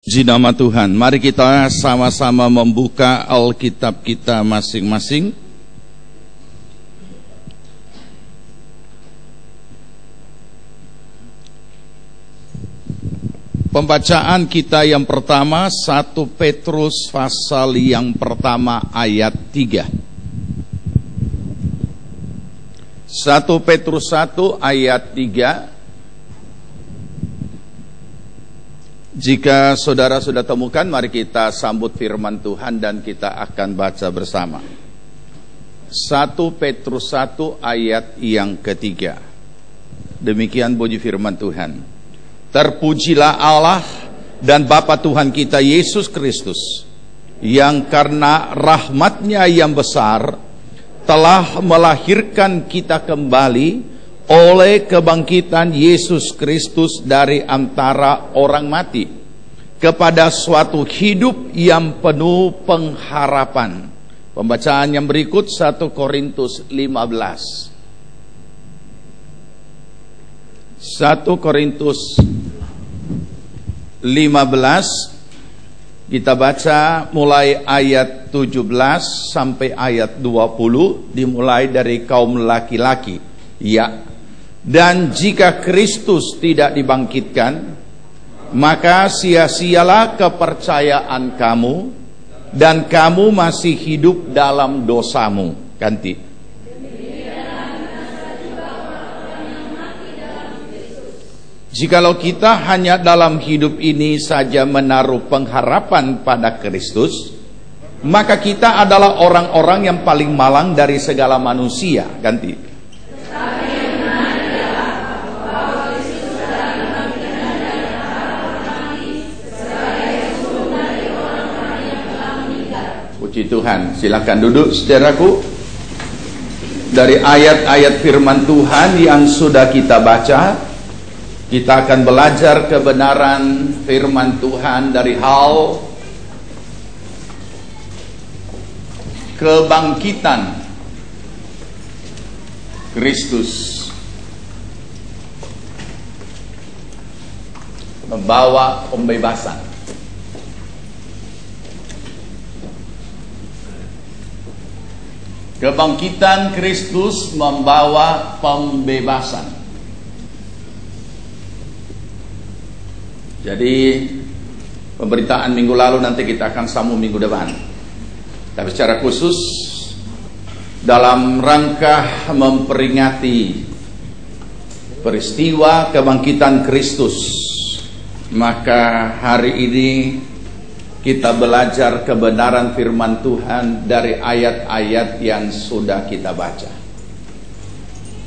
Puji nama Tuhan. Mari kita sama-sama membuka Alkitab kita masing-masing. Pembacaan kita yang pertama 1 Petrus pasal yang pertama ayat 3. 1 Petrus 1 ayat 3. Jika saudara sudah temukan, mari kita sambut firman Tuhan dan kita akan baca bersama. 1 Petrus 1 ayat yang ketiga. Demikian bunyi firman Tuhan. Terpujilah Allah dan Bapa Tuhan kita Yesus Kristus, yang karena rahmat-Nya yang besar telah melahirkan kita kembali oleh kebangkitan Yesus Kristus dari antara orang mati kepada suatu hidup yang penuh pengharapan. Pembacaan yang berikut 1 Korintus 15. 1 Korintus 15 kita baca mulai ayat 17 sampai ayat 20, dimulai dari kaum laki-laki. Ya. Dan jika Kristus tidak dibangkitkan, maka sia-sialah kepercayaan kamu, dan kamu masih hidup dalam dosamu. Ganti. Jikalau kita hanya dalam hidup ini saja menaruh pengharapan pada Kristus, maka kita adalah orang-orang yang paling malang dari segala manusia. Ganti. Puji Tuhan. Silakan duduk saudaraku. Dari ayat-ayat firman Tuhan yang sudah kita baca, kita akan belajar kebenaran firman Tuhan dari hal kebangkitan Kristus membawa pembebasan. Kebangkitan Kristus membawa pembebasan. Jadi pemberitaan minggu lalu nanti kita akan sambung minggu depan. Tapi secara khusus dalam rangka memperingati peristiwa kebangkitan Kristus, maka hari ini kita belajar kebenaran firman Tuhan dari ayat-ayat yang sudah kita baca.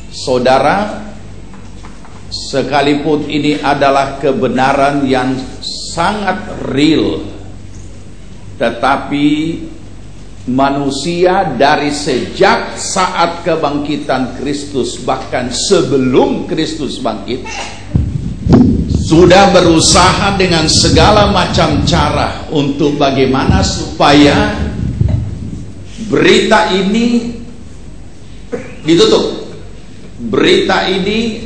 Saudara, sekalipun ini adalah kebenaran yang sangat real, tetapi manusia dari sejak saat kebangkitan Kristus, bahkan sebelum Kristus bangkit, sudah berusaha dengan segala macam cara untuk bagaimana supaya berita ini ditutup, berita ini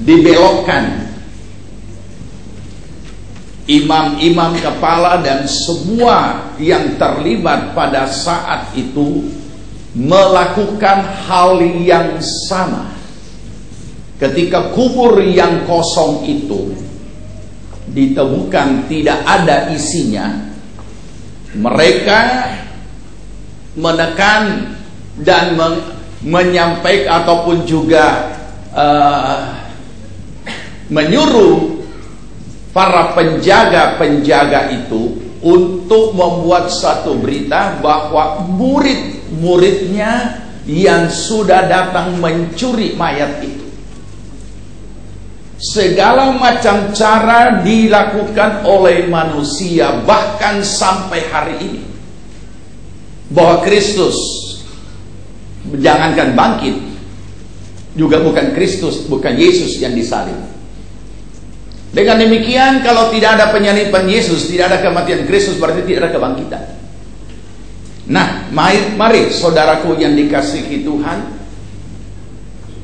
dibelokkan. Imam-imam kepala dan semua yang terlibat pada saat itu melakukan hal yang sama. Ketika kubur yang kosong itu ditemukan tidak ada isinya, mereka menekan dan menyampaikan ataupun juga menyuruh para penjaga-penjaga itu untuk membuat satu berita bahwa murid-muridnya yang sudah datang mencuri mayat itu. Segala macam cara dilakukan oleh manusia, bahkan sampai hari ini, bahwa Kristus jangankan bangkit, juga bukan Kristus, bukan Yesus yang disalib. Dengan demikian, kalau tidak ada penyaliban Yesus, tidak ada kematian Kristus, berarti tidak ada kebangkitan. Nah, mari saudaraku yang dikasihi Tuhan,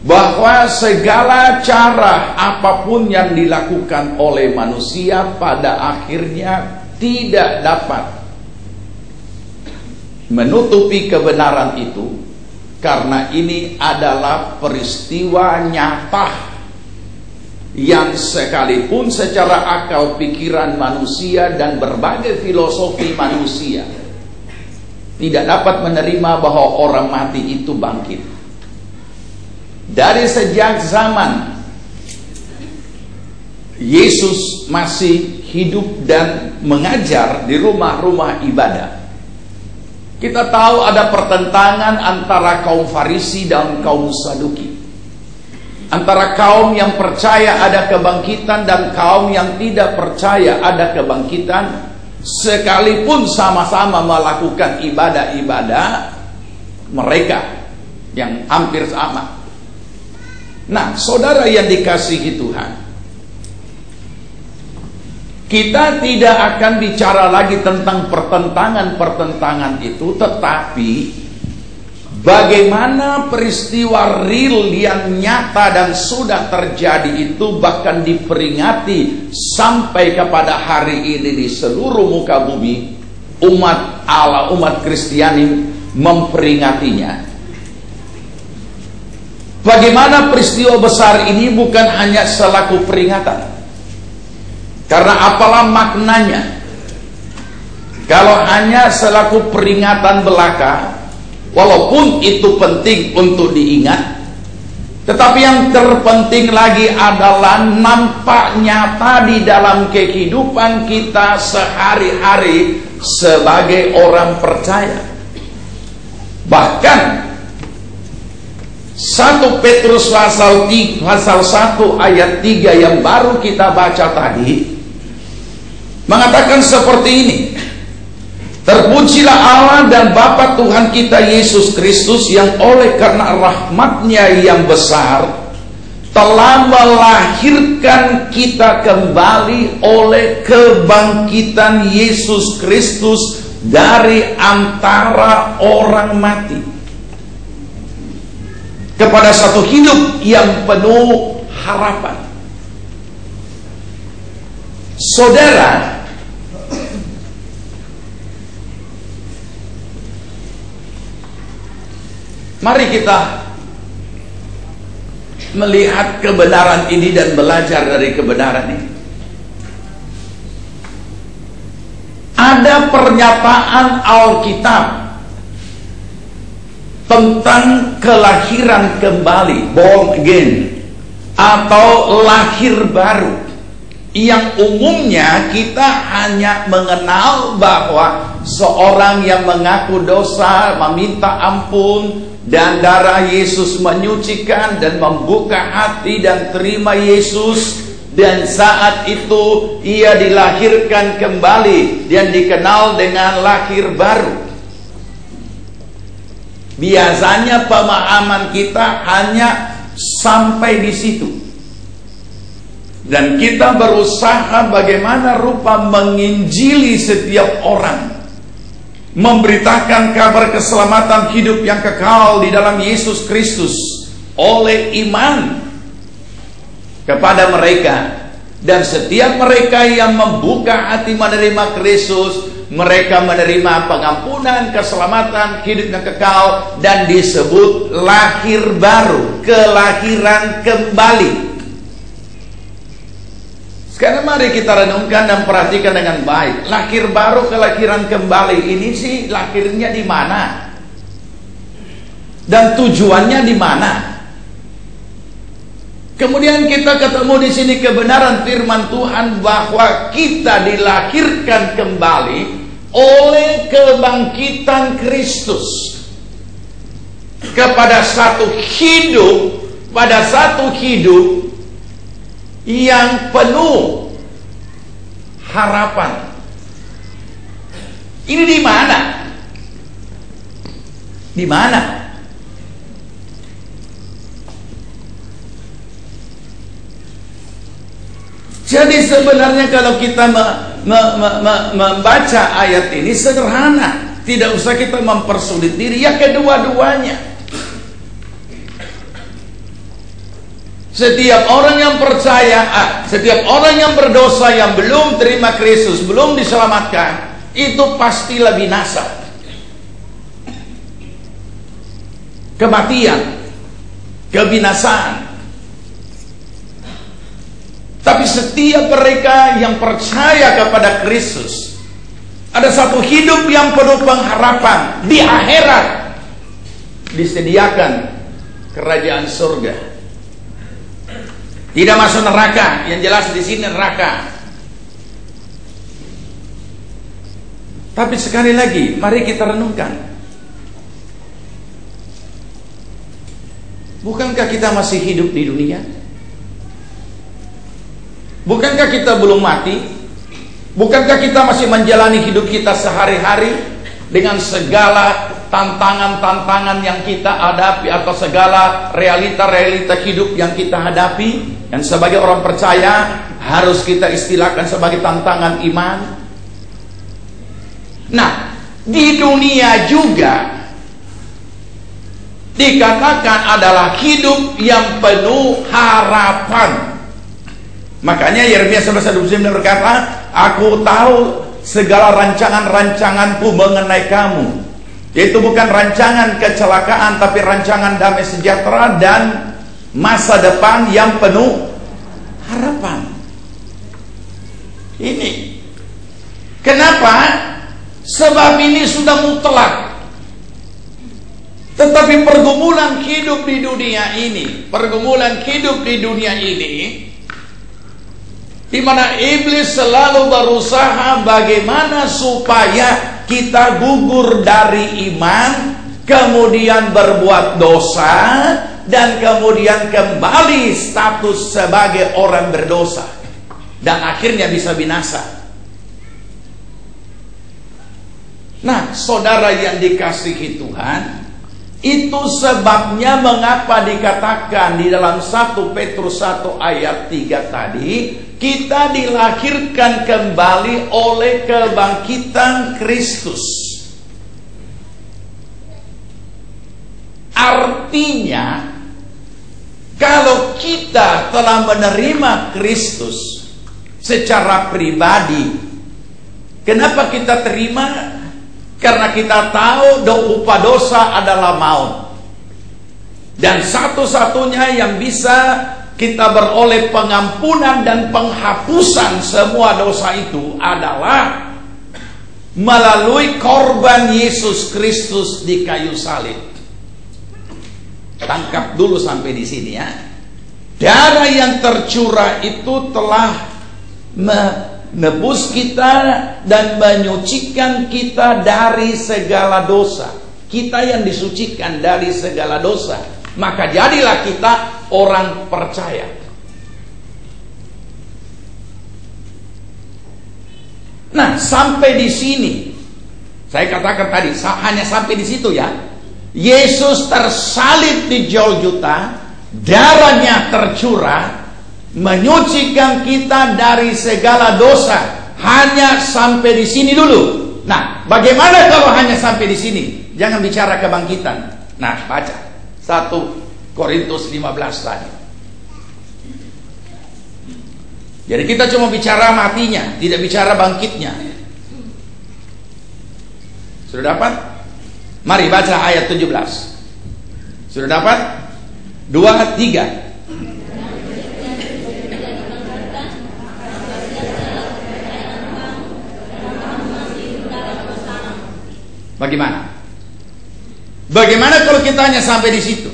bahwa segala cara apapun yang dilakukan oleh manusia pada akhirnya tidak dapat menutupi kebenaran itu, karena ini adalah peristiwa nyata yang sekalipun secara akal pikiran manusia dan berbagai filosofi manusia tidak dapat menerima bahwa orang mati itu bangkit. Dari sejak zaman Yesus masih hidup dan mengajar di rumah-rumah ibadah, kita tahu ada pertentangan antara kaum Farisi dan kaum Saduki, antara kaum yang percaya ada kebangkitan dan kaum yang tidak percaya ada kebangkitan, sekalipun sama-sama melakukan ibadah-ibadah mereka yang hampir sama. Nah, saudara yang dikasihi Tuhan, kita tidak akan bicara lagi tentang pertentangan-pertentangan itu, tetapi bagaimana peristiwa real yang nyata dan sudah terjadi itu bahkan diperingati sampai kepada hari ini di seluruh muka bumi. Umat Allah, umat Kristiani memperingatinya. Bagaimana peristiwa besar ini bukan hanya selaku peringatan, karena apalah maknanya kalau hanya selaku peringatan belaka. Walaupun itu penting untuk diingat, tetapi yang terpenting lagi adalah nampak nyata di dalam kehidupan kita sehari-hari sebagai orang percaya. Bahkan 1 Petrus pasal 1 ayat 3 yang baru kita baca tadi mengatakan seperti ini: terpujilah Allah dan Bapa Tuhan kita Yesus Kristus, yang oleh karena rahmat-Nya yang besar telah melahirkan kita kembali oleh kebangkitan Yesus Kristus dari antara orang mati, kepada satu hidup yang penuh harapan. Saudara, mari kita melihat kebenaran ini dan belajar dari kebenaran ini. Ada pernyataan Alkitab tentang kelahiran kembali, born again, atau lahir baru, yang umumnya kita hanya mengenal bahwa seorang yang mengaku dosa, meminta ampun, dan darah Yesus menyucikan dan membuka hati dan terima Yesus, dan saat itu ia dilahirkan kembali dan dikenal dengan lahir baru. Biasanya pemahaman kita hanya sampai di situ, dan kita berusaha bagaimana rupa menginjili setiap orang, memberitakan kabar keselamatan hidup yang kekal di dalam Yesus Kristus oleh iman kepada mereka. Dan setiap mereka yang membuka hati menerima Kristus, mereka menerima pengampunan, keselamatan, hidup yang kekal, dan disebut lahir baru, kelahiran kembali. Sekarang mari kita renungkan dan perhatikan dengan baik. Lahir baru, kelahiran kembali ini sih lahirnya di mana? Dan tujuannya di mana? Kemudian kita ketemu di sini kebenaran firman Tuhan bahwa kita dilahirkan kembali oleh kebangkitan Kristus kepada satu hidup, pada satu hidup yang penuh harapan. Ini di mana? Di mana? Jadi sebenarnya kalau kita membaca ayat ini sederhana, tidak usah kita mempersulit diri. Ya, kedua-duanya. Setiap orang yang percaya, setiap orang yang berdosa yang belum terima Kristus, belum diselamatkan, itu pastilah binasa. Kematian, kebinasaan. Tapi setiap mereka yang percaya kepada Kristus, ada satu hidup yang penuh pengharapan. Di akhirat disediakan kerajaan surga. Tidak masuk neraka, yang jelas di sini neraka. Tapi sekali lagi, mari kita renungkan. Bukankah kita masih hidup di dunia? Bukankah kita belum mati? Bukankah kita masih menjalani hidup kita sehari-hari dengan segala tantangan-tantangan yang kita hadapi, atau segala realita-realita hidup yang kita hadapi, yang sebagai orang percaya harus kita istilahkan sebagai tantangan iman? Nah, di dunia juga dikatakan adalah hidup yang penuh harapan. Makanya Yeremia 11:29 berkata, aku tahu segala rancangan-rancanganku mengenai kamu, yaitu bukan rancangan kecelakaan, tapi rancangan damai sejahtera dan masa depan yang penuh harapan. Ini kenapa? Sebab ini sudah mutlak. Tetapi pergumulan hidup di dunia ini, di mana iblis selalu berusaha bagaimana supaya kita gugur dari iman, kemudian berbuat dosa, dan kemudian kembali status sebagai orang berdosa, dan akhirnya bisa binasa. Nah, saudara yang dikasihi Tuhan, itu sebabnya mengapa dikatakan di dalam 1 Petrus 1 ayat 3 tadi, kita dilahirkan kembali oleh kebangkitan Kristus. Artinya, kalau kita telah menerima Kristus secara pribadi, kenapa kita terima? Karena kita tahu upah dosa adalah maut. Dan satu-satunya yang bisa kita beroleh pengampunan dan penghapusan semua dosa itu adalah melalui korban Yesus Kristus di kayu salib. Tangkap dulu sampai di sini ya. Darah yang tercurah itu telah menebus kita dan menyucikan kita dari segala dosa. Kita yang disucikan dari segala dosa, maka jadilah kita orang percaya. Nah, sampai di sini saya katakan tadi, hanya sampai di situ ya. Yesus tersalib di Golgota, darahnya tercurah, menyucikan kita dari segala dosa. Hanya sampai di sini dulu. Nah, bagaimana kalau hanya sampai di sini? Jangan bicara kebangkitan. Nah, baca 1 Korintus 15 tadi. Jadi kita cuma bicara matinya, tidak bicara bangkitnya. Sudah dapat? Mari baca ayat 17. Sudah dapat? 2, 3. Bagaimana? Bagaimana kalau kita hanya sampai di situ?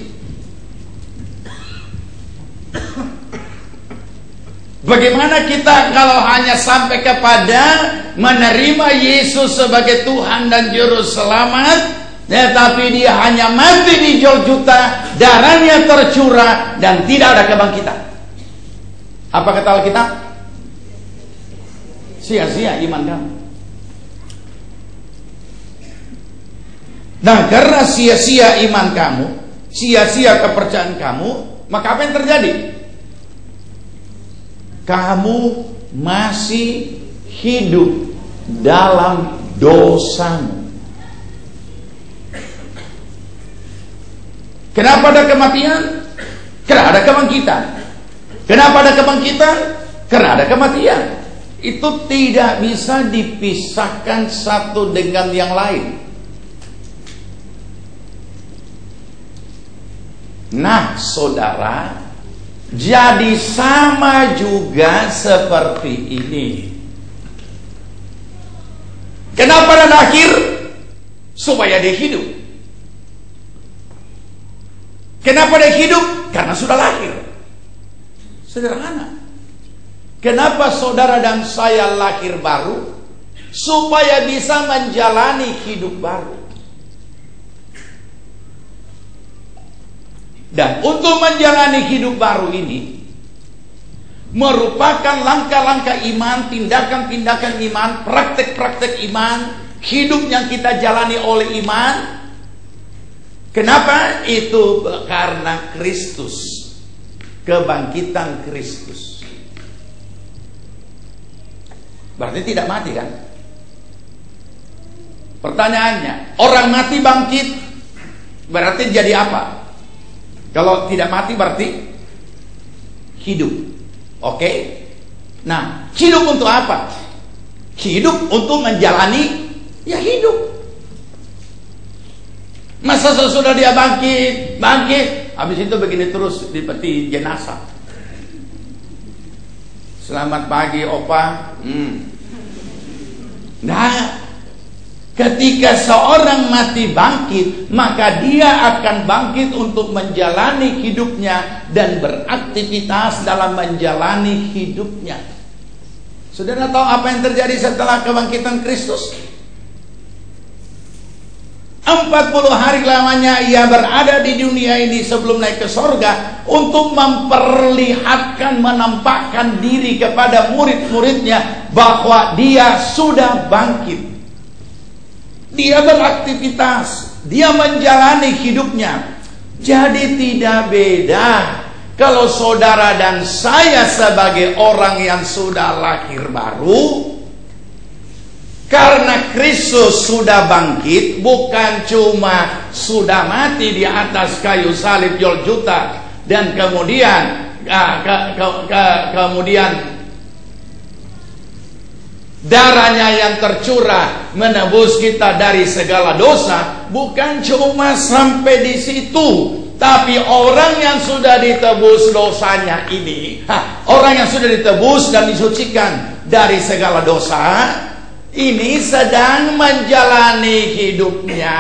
Bagaimana kita kalau hanya sampai kepada menerima Yesus sebagai Tuhan dan Juru Selamat, tetapi dia hanya mati di Golgota, darahnya tercurah, dan tidak ada kebangkitan? Apa kata Alkitab? Sia-sia iman kamu. Nah, karena sia-sia iman kamu, sia-sia kepercayaan kamu, maka apa yang terjadi? Kamu masih hidup dalam dosamu. Kenapa ada kematian? Karena ada kebangkitan. Kenapa ada kebangkitan? Karena ada kematian. Itu tidak bisa dipisahkan satu dengan yang lain. Nah, saudara, jadi sama juga seperti ini. Kenapa ada akhir? Supaya dia hidup. Kenapa dia hidup? Karena sudah lahir. Sederhana. Kenapa saudara dan saya lahir baru? Supaya bisa menjalani hidup baru. Dan untuk menjalani hidup baru ini merupakan langkah-langkah iman, tindakan-tindakan iman, praktek-praktek iman, hidup yang kita jalani oleh iman. Kenapa? Itu karena Kristus, kebangkitan Kristus. Berarti tidak mati kan? Pertanyaannya, orang mati bangkit berarti jadi apa? Kalau tidak mati berarti hidup. Oke? Nah, hidup untuk apa? Hidup untuk menjalani ya hidup. Masa sesudah dia bangkit, habis itu begini terus di peti jenazah. Selamat pagi, Opa. Nah, ketika seorang mati bangkit, maka dia akan bangkit untuk menjalani hidupnya dan beraktivitas dalam menjalani hidupnya. Saudara tahu apa yang terjadi setelah kebangkitan Kristus? 40 hari lamanya ia berada di dunia ini sebelum naik ke sorga untuk memperlihatkan, menampakkan diri kepada murid-muridnya bahwa dia sudah bangkit. Dia beraktivitas, dia menjalani hidupnya. Jadi tidak beda kalau saudara dan saya sebagai orang yang sudah lahir baru. Karena Kristus sudah bangkit, bukan cuma sudah mati di atas kayu salib Golgota dan kemudian kemudian darahnya yang tercurah menebus kita dari segala dosa, bukan cuma sampai di situ. Tapi orang yang sudah ditebus dosanya ini, orang yang sudah ditebus dan disucikan dari segala dosa, ini sedang menjalani hidupnya,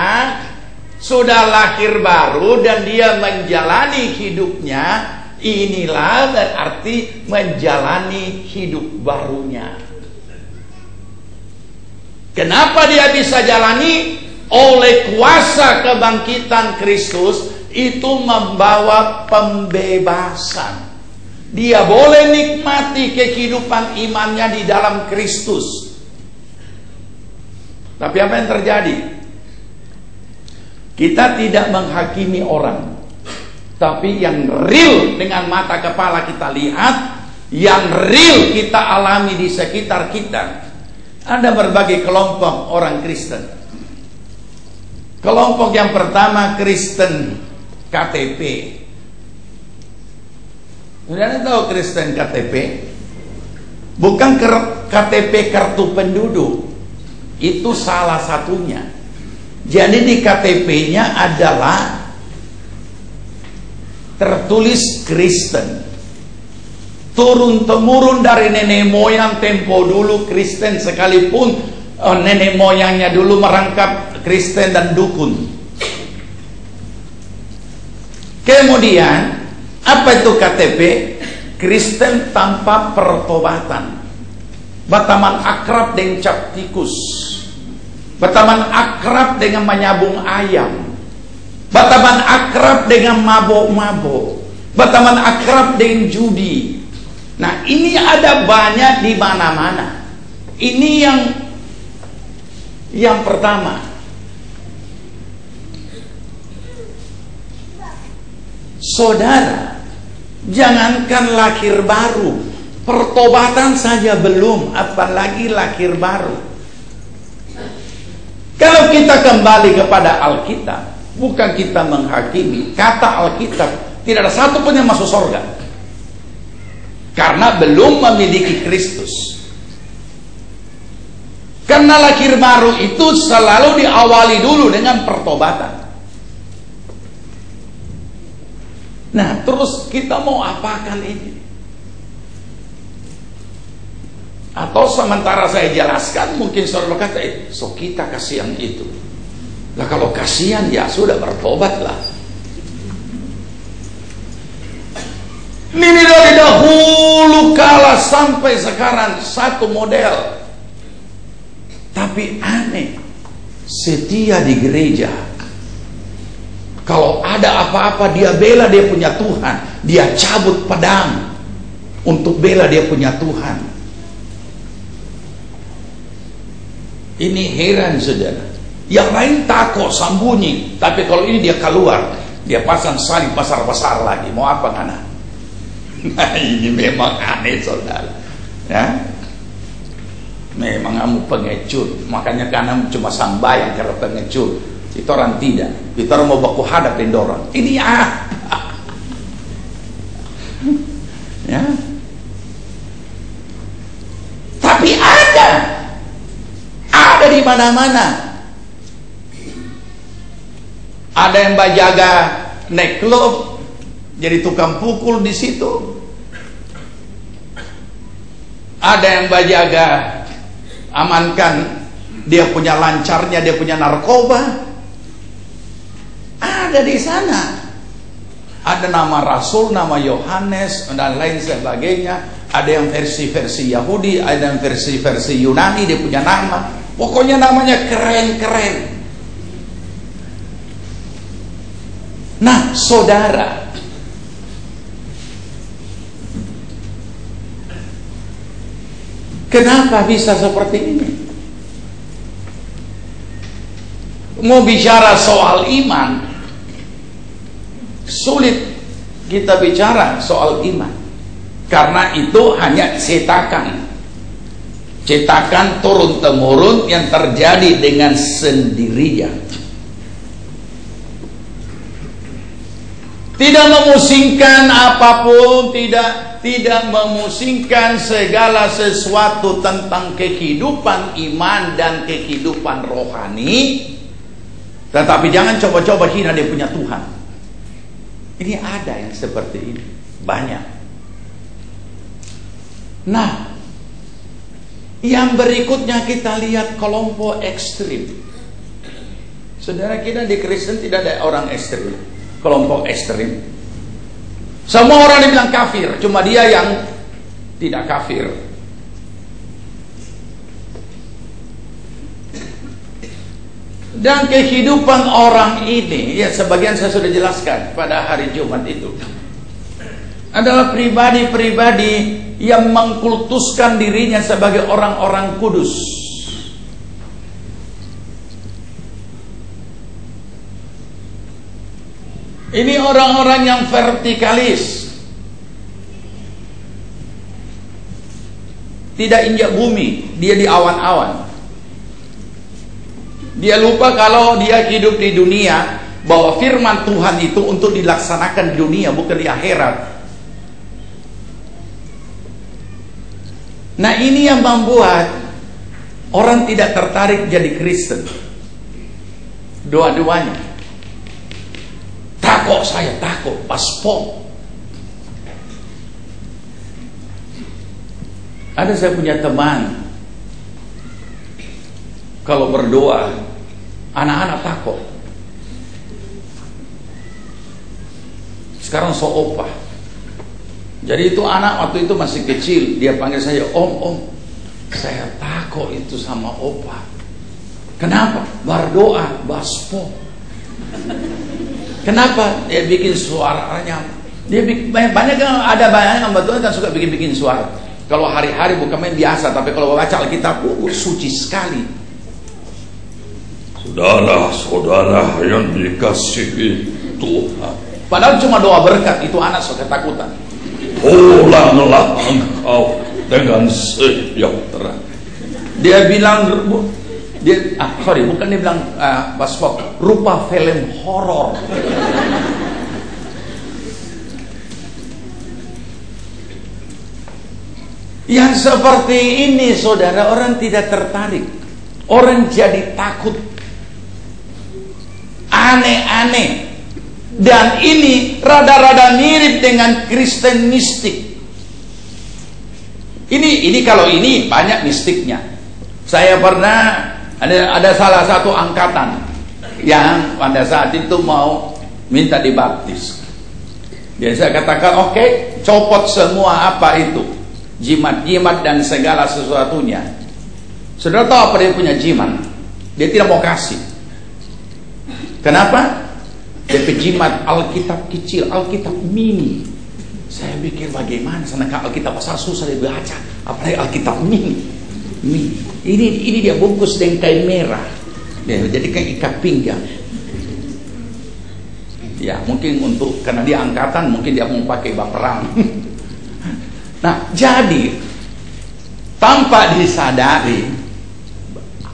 sudah lahir baru dan dia menjalani hidupnya. Inilah berarti menjalani hidup barunya. Kenapa dia bisa jalani? Oleh kuasa kebangkitan Kristus itu membawa pembebasan. Dia boleh nikmati kehidupan imannya di dalam Kristus. Tapi apa yang terjadi? Kita tidak menghakimi orang, tapi yang real dengan mata kepala kita lihat, yang real kita alami di sekitar kita. Ada berbagai kelompok orang Kristen. Kelompok yang pertama Kristen KTP. Sudah tahu Kristen KTP? Bukan KTP kartu penduduk. Itu salah satunya. Jadi di KTP-nya adalah tertulis Kristen. Turun-temurun dari nenek moyang tempo dulu Kristen, sekalipun nenek moyangnya dulu merangkap Kristen dan dukun. Kemudian apa itu KTP? Kristen tanpa pertobatan. Bataman akrab dengan cap tikus, bataman akrab dengan menyabung ayam, bataman akrab dengan mabok-mabok, bataman akrab dengan judi. Nah, ini ada banyak di mana-mana. Ini yang pertama. Saudara, jangankan lahir baru, pertobatan saja belum, apalagi lahir baru. Kalau kita kembali kepada Alkitab, bukan kita menghakimi, kata Alkitab tidak ada satu pun yang masuk surga. karena belum memiliki Kristus. Karena lahir baru itu selalu diawali dulu dengan pertobatan. Nah, terus kita mau apakan ini? Atau sementara saya jelaskan, mungkin saudara kata, so kita kasih yang itu. Lah kalau kasihan ya sudah, bertobatlah. Ini dari dahulu kala sampai sekarang satu model. Tapi aneh, setia di gereja. Kalau ada apa-apa dia bela dia punya Tuhan. Dia cabut pedang untuk bela dia punya Tuhan. Ini heran saudara. Yang lain takut sembunyi, tapi kalau ini dia keluar, dia pasang salib besar-besar lagi. Mau apa ngana? Nah, ini memang aneh saudara. Ya. Memang kamu pengecut. Makanya kamu cuma sambayang karena pengecut. Itu orang tidak. Itu orang mau baku hadapin dorong. Ini ya. Tapi ada di mana-mana. Ada yang bajaga naik klub, jadi tukang pukul di situ. Ada yang bajaga amankan, dia punya lancarnya, dia punya narkoba. Ada di sana. Ada nama Rasul, nama Yohanes dan lain sebagainya. Ada yang versi-versi Yahudi, ada yang versi-versi Yunani, dia punya nama. Pokoknya namanya keren-keren. Nah, saudara, kenapa bisa seperti ini? Mau bicara soal iman, sulit kita bicara soal iman. Karena itu hanya cetakan turun-temurun yang terjadi dengan sendirinya. Tidak memusingkan apapun, tidak memusingkan segala sesuatu tentang kehidupan iman dan kehidupan rohani. Tetapi jangan coba-coba hina dia punya Tuhan. Ini ada yang seperti ini, banyak. Nah, yang berikutnya kita lihat kelompok ekstrim. Saudara, kita di Kristen tidak ada orang ekstrim, kelompok ekstrim. Semua orang dibilang kafir, cuma dia yang tidak kafir. Dan kehidupan orang ini, ya sebagian saya sudah jelaskan pada hari Jumat itu, adalah pribadi-pribadi yang mengkultuskan dirinya sebagai orang-orang kudus. Ini orang-orang yang vertikalis, tidak injak bumi, dia di awan-awan. Dia lupa kalau dia hidup di dunia, bahwa firman Tuhan itu untuk dilaksanakan di dunia, bukan di akhirat. Nah, ini yang membuat orang tidak tertarik jadi Kristen. Dua-duanya. Takut, saya takut, paspor. Ada saya punya teman, kalau berdoa, anak-anak takut. Sekarang so opah. Jadi itu anak waktu itu masih kecil, dia panggil saya om. Saya takut itu sama opa. Kenapa? Berdoa baspo. Kenapa? Dia bikin suaranya. Dia banyak ada banyak yang betul kan suka bikin suara. Kalau hari-hari bukan main biasa, tapi kalau baca Alkitab, suci sekali. Saudara-saudara yang dikasihi Tuhan. Padahal cuma doa berkat, itu anak suka ketakutan. Pulanglah engkau dengan sejahtera. Dia bilang, bukan dia bilang paspor, rupa film horor. Yang seperti ini saudara, orang tidak tertarik. Orang jadi takut. Aneh-aneh. Dan ini rada-rada mirip dengan Kristen mistik. Ini kalau ini banyak mistiknya. Saya pernah ada salah satu angkatan yang pada saat itu mau minta dibaptis. Jadi saya katakan, oke, copot semua apa itu, jimat-jimat dan segala sesuatunya. Saudara tahu apa dia punya jimat? Dia tidak mau kasih. Kenapa? Dia jimat Alkitab kecil, Alkitab mini. Saya pikir bagaimana sana Alkitab pasal susah dibaca, apalagi Alkitab mini. Ini dia bungkus dengan kain merah. Dia jadikan ikat pinggang. Ya mungkin karena dia angkatan, mungkin dia mau pakai baperan. Nah jadi tanpa disadari,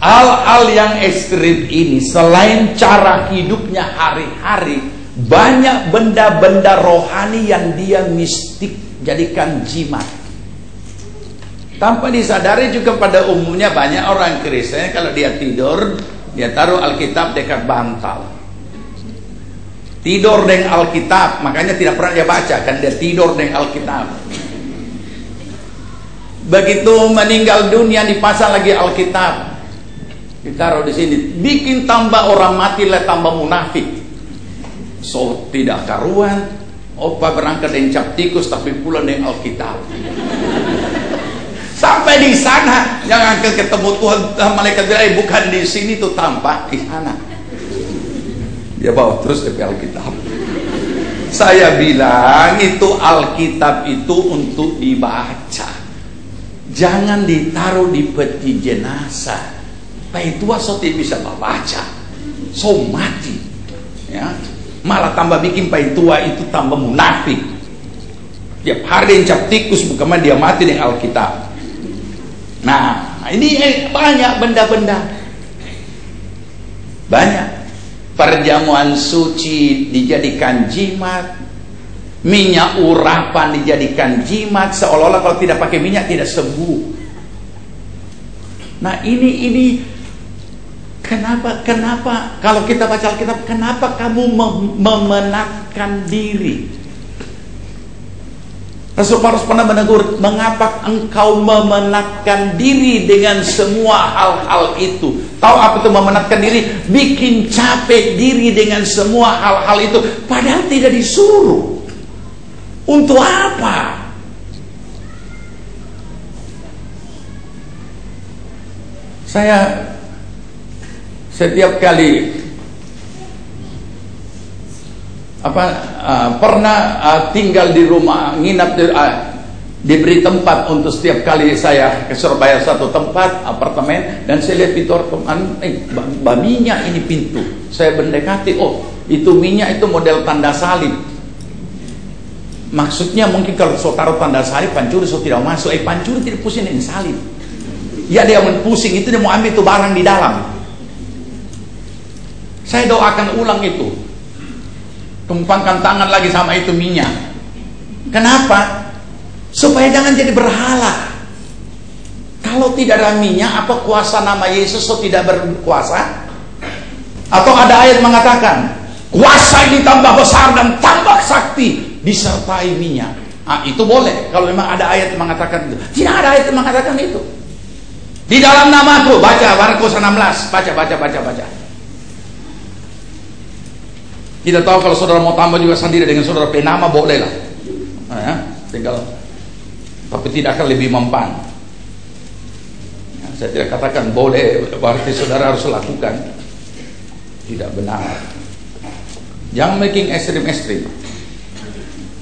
hal-hal yang ekstrim ini selain cara hidupnya hari-hari, banyak benda-benda rohani yang dia mistik jadikan jimat. Tanpa disadari juga pada umumnya banyak orang Kristen kalau dia tidur, dia taruh Alkitab dekat bantal. Tidur dengan Alkitab, makanya tidak pernah dia baca, kan dia tidur dengan Alkitab. Begitu meninggal dunia dipasang lagi Alkitab, ditaruh di sini, bikin tambah orang mati lah tambah munafik. So tidak karuan, opa berangkat dengan cap tikus tapi pulang dengan Alkitab. Sampai di sana jangan ketemu Tuhan, malaikat bilang bukan di sini tuh, tampak di sana. Dia bawa terus ke Alkitab. Saya bilang itu Alkitab itu untuk dibaca, jangan ditaruh di peti jenazah. Pai tua so tidak bisa membaca, so mati. Ya, malah tambah bikin pai tua itu tambah munafik. Tiap hari cap tikus bukan dia mati dengan Alkitab. Nah, ini banyak benda-benda. Banyak. Perjamuan suci dijadikan jimat, minyak urapan dijadikan jimat, seolah-olah kalau tidak pakai minyak tidak sembuh. Nah ini kenapa kalau kita baca Alkitab, kenapa kamu memenatkan diri? Rasul Paulus pernah menegur, mengapa engkau memenatkan diri dengan semua hal-hal itu? Tahu apa itu memenatkan diri? Bikin capek diri dengan semua hal-hal itu, padahal tidak disuruh. Untuk apa? Saya setiap kali pernah tinggal di rumah, nginap diberi tempat untuk setiap kali saya ke Surabaya satu tempat apartemen, dan saya lihat pintu minyak ini pintu, saya mendekati, oh itu minyak itu model tanda salib. Maksudnya mungkin kalau so taruh tanda salib, pancuri so tidak masuk. Pancuri tidak pusing dengan salib. Ya dia pusing itu, dia mau ambil itu barang di dalam. Saya doakan ulang itu, tumpangkan tangan lagi sama itu minyak. Kenapa? Supaya jangan jadi berhala. Kalau tidak ada minyak, apa kuasa nama Yesus so tidak berkuasa? Atau ada ayat mengatakan kuasa ditambah besar dan tambah sakti disertai minyak. Itu boleh kalau memang ada ayat yang mengatakan itu. Tidak ada ayat yang mengatakan itu. Di dalam namaku, baca Markus 16, baca. Tidak tahu kalau saudara mau tambah juga sendiri dengan saudara penama, boleh lah. Ya, tinggal, tapi tidak akan lebih mempan. Ya, saya tidak katakan boleh, berarti saudara harus lakukan. Tidak benar. Jangan making ekstrim.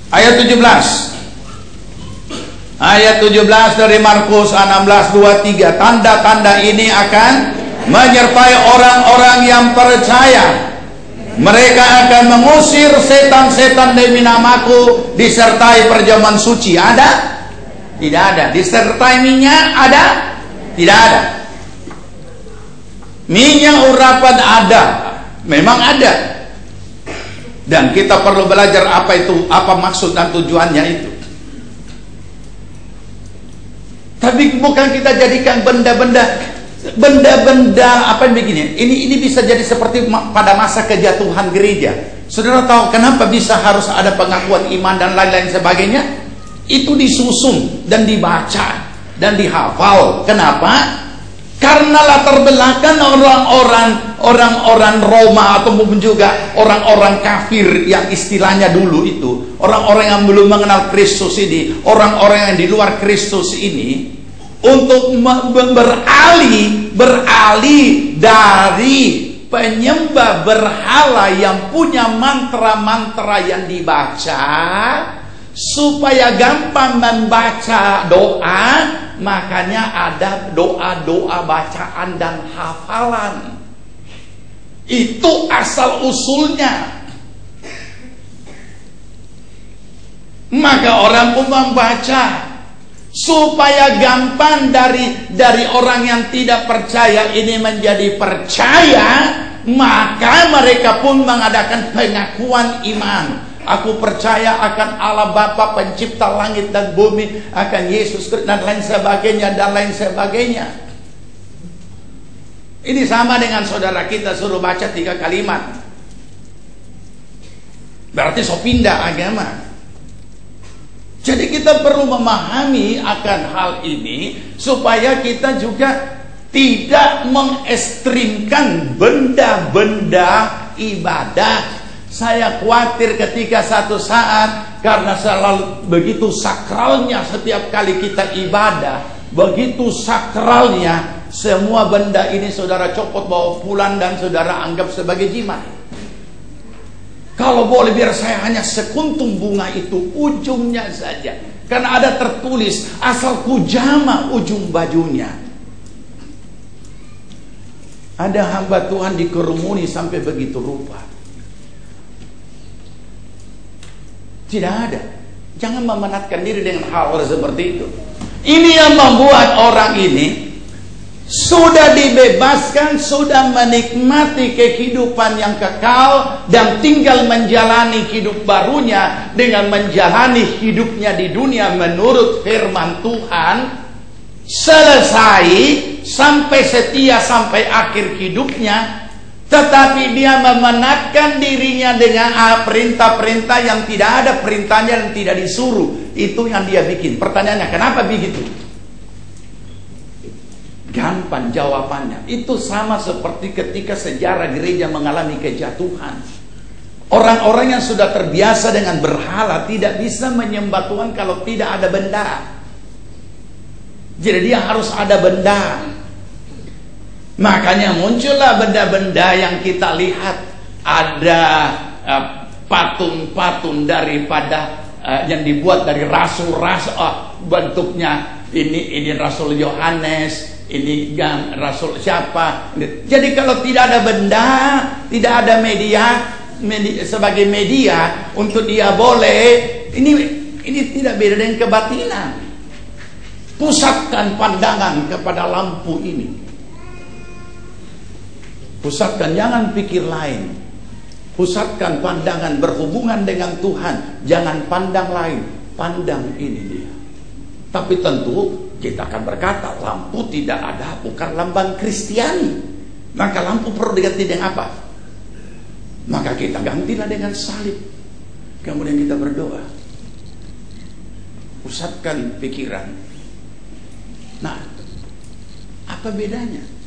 Ayat 17. Ayat 17 dari Markus 16:23. Tanda-tanda ini akan menyertai orang-orang yang percaya. Mereka akan mengusir setan-setan demi namaku, disertai perjamuan suci. Ada? Tidak ada. Disertai minyak? Ada? Tidak ada. Minyak urapan ada. Memang ada. Dan kita perlu belajar apa itu, apa maksud dan tujuannya itu. Tapi bukan kita jadikan benda-benda apa begini. Ini bisa jadi seperti pada masa kejatuhan gereja. Saudara tahu kenapa bisa harus ada pengakuan iman dan lain-lain sebagainya? Itu disusun dan dibaca dan dihafal. Kenapa? Karena latar belakang orang-orang Roma ataupun juga orang-orang kafir yang istilahnya dulu itu, orang-orang yang belum mengenal Kristus ini, orang-orang yang di luar Kristus ini, untuk beralih dari penyembah berhala yang punya mantra-mantra yang dibaca, supaya gampang membaca doa, makanya ada doa-doa bacaan dan hafalan. Itu asal usulnya. Maka orang pun membaca supaya gampang dari orang yang tidak percaya ini menjadi percaya, maka mereka pun mengadakan pengakuan iman. Aku percaya akan Allah Bapa pencipta langit dan bumi, akan Yesus dan lain sebagainya dan lain sebagainya. Ini sama dengan saudara kita suruh baca 3 kalimat, berarti so pindah agama. Jadi kita perlu memahami akan hal ini supaya kita juga tidak mengekstrimkan benda-benda ibadah. Saya khawatir ketika satu saat, karena selalu begitu sakralnya setiap kali kita ibadah, begitu sakralnya, semua benda ini saudara copot bawa pulang dan saudara anggap sebagai jimat. Kalau boleh biar saya hanya sekuntum bunga itu ujungnya saja, karena ada tertulis asal kujama ujung bajunya. Ada hamba Tuhan dikerumuni sampai begitu rupa. Tidak ada. Jangan memenatkan diri dengan hal seperti itu. Ini yang membuat orang ini sudah dibebaskan, sudah menikmati kehidupan yang kekal, dan tinggal menjalani hidup barunya dengan menjalani hidupnya di dunia menurut firman Tuhan. Selesai sampai setia sampai akhir hidupnya. Tetapi dia memenatkan dirinya dengan perintah-perintah yang tidak ada perintahnya dan tidak disuruh. Itu yang dia bikin. Pertanyaannya, kenapa begitu? Gampang jawabannya. Itu sama seperti ketika sejarah gereja mengalami kejatuhan. Orang-orang yang sudah terbiasa dengan berhala tidak bisa menyembah Tuhan kalau tidak ada benda. Jadi dia harus ada benda. Makanya muncullah benda-benda yang kita lihat. Ada patung-patung daripada yang dibuat dari rasul-rasul, bentuknya ini Rasul Yohanes, ini Rasul siapa. Jadi kalau tidak ada benda, tidak ada media sebagai media untuk dia boleh, ini tidak beda dengan kebatinan. Pusatkan pandangan kepada lampu ini. Pusatkan, jangan pikir lain. Pusatkan pandangan berhubungan dengan Tuhan. Jangan pandang lain, pandang ini dia. Tapi tentu kita akan berkata, lampu tidak ada, bukan lambang Kristiani. Maka lampu perlu diganti dengan apa? Maka kita gantilah dengan salib. Kemudian kita berdoa. Pusatkan pikiran. Nah, apa bedanya?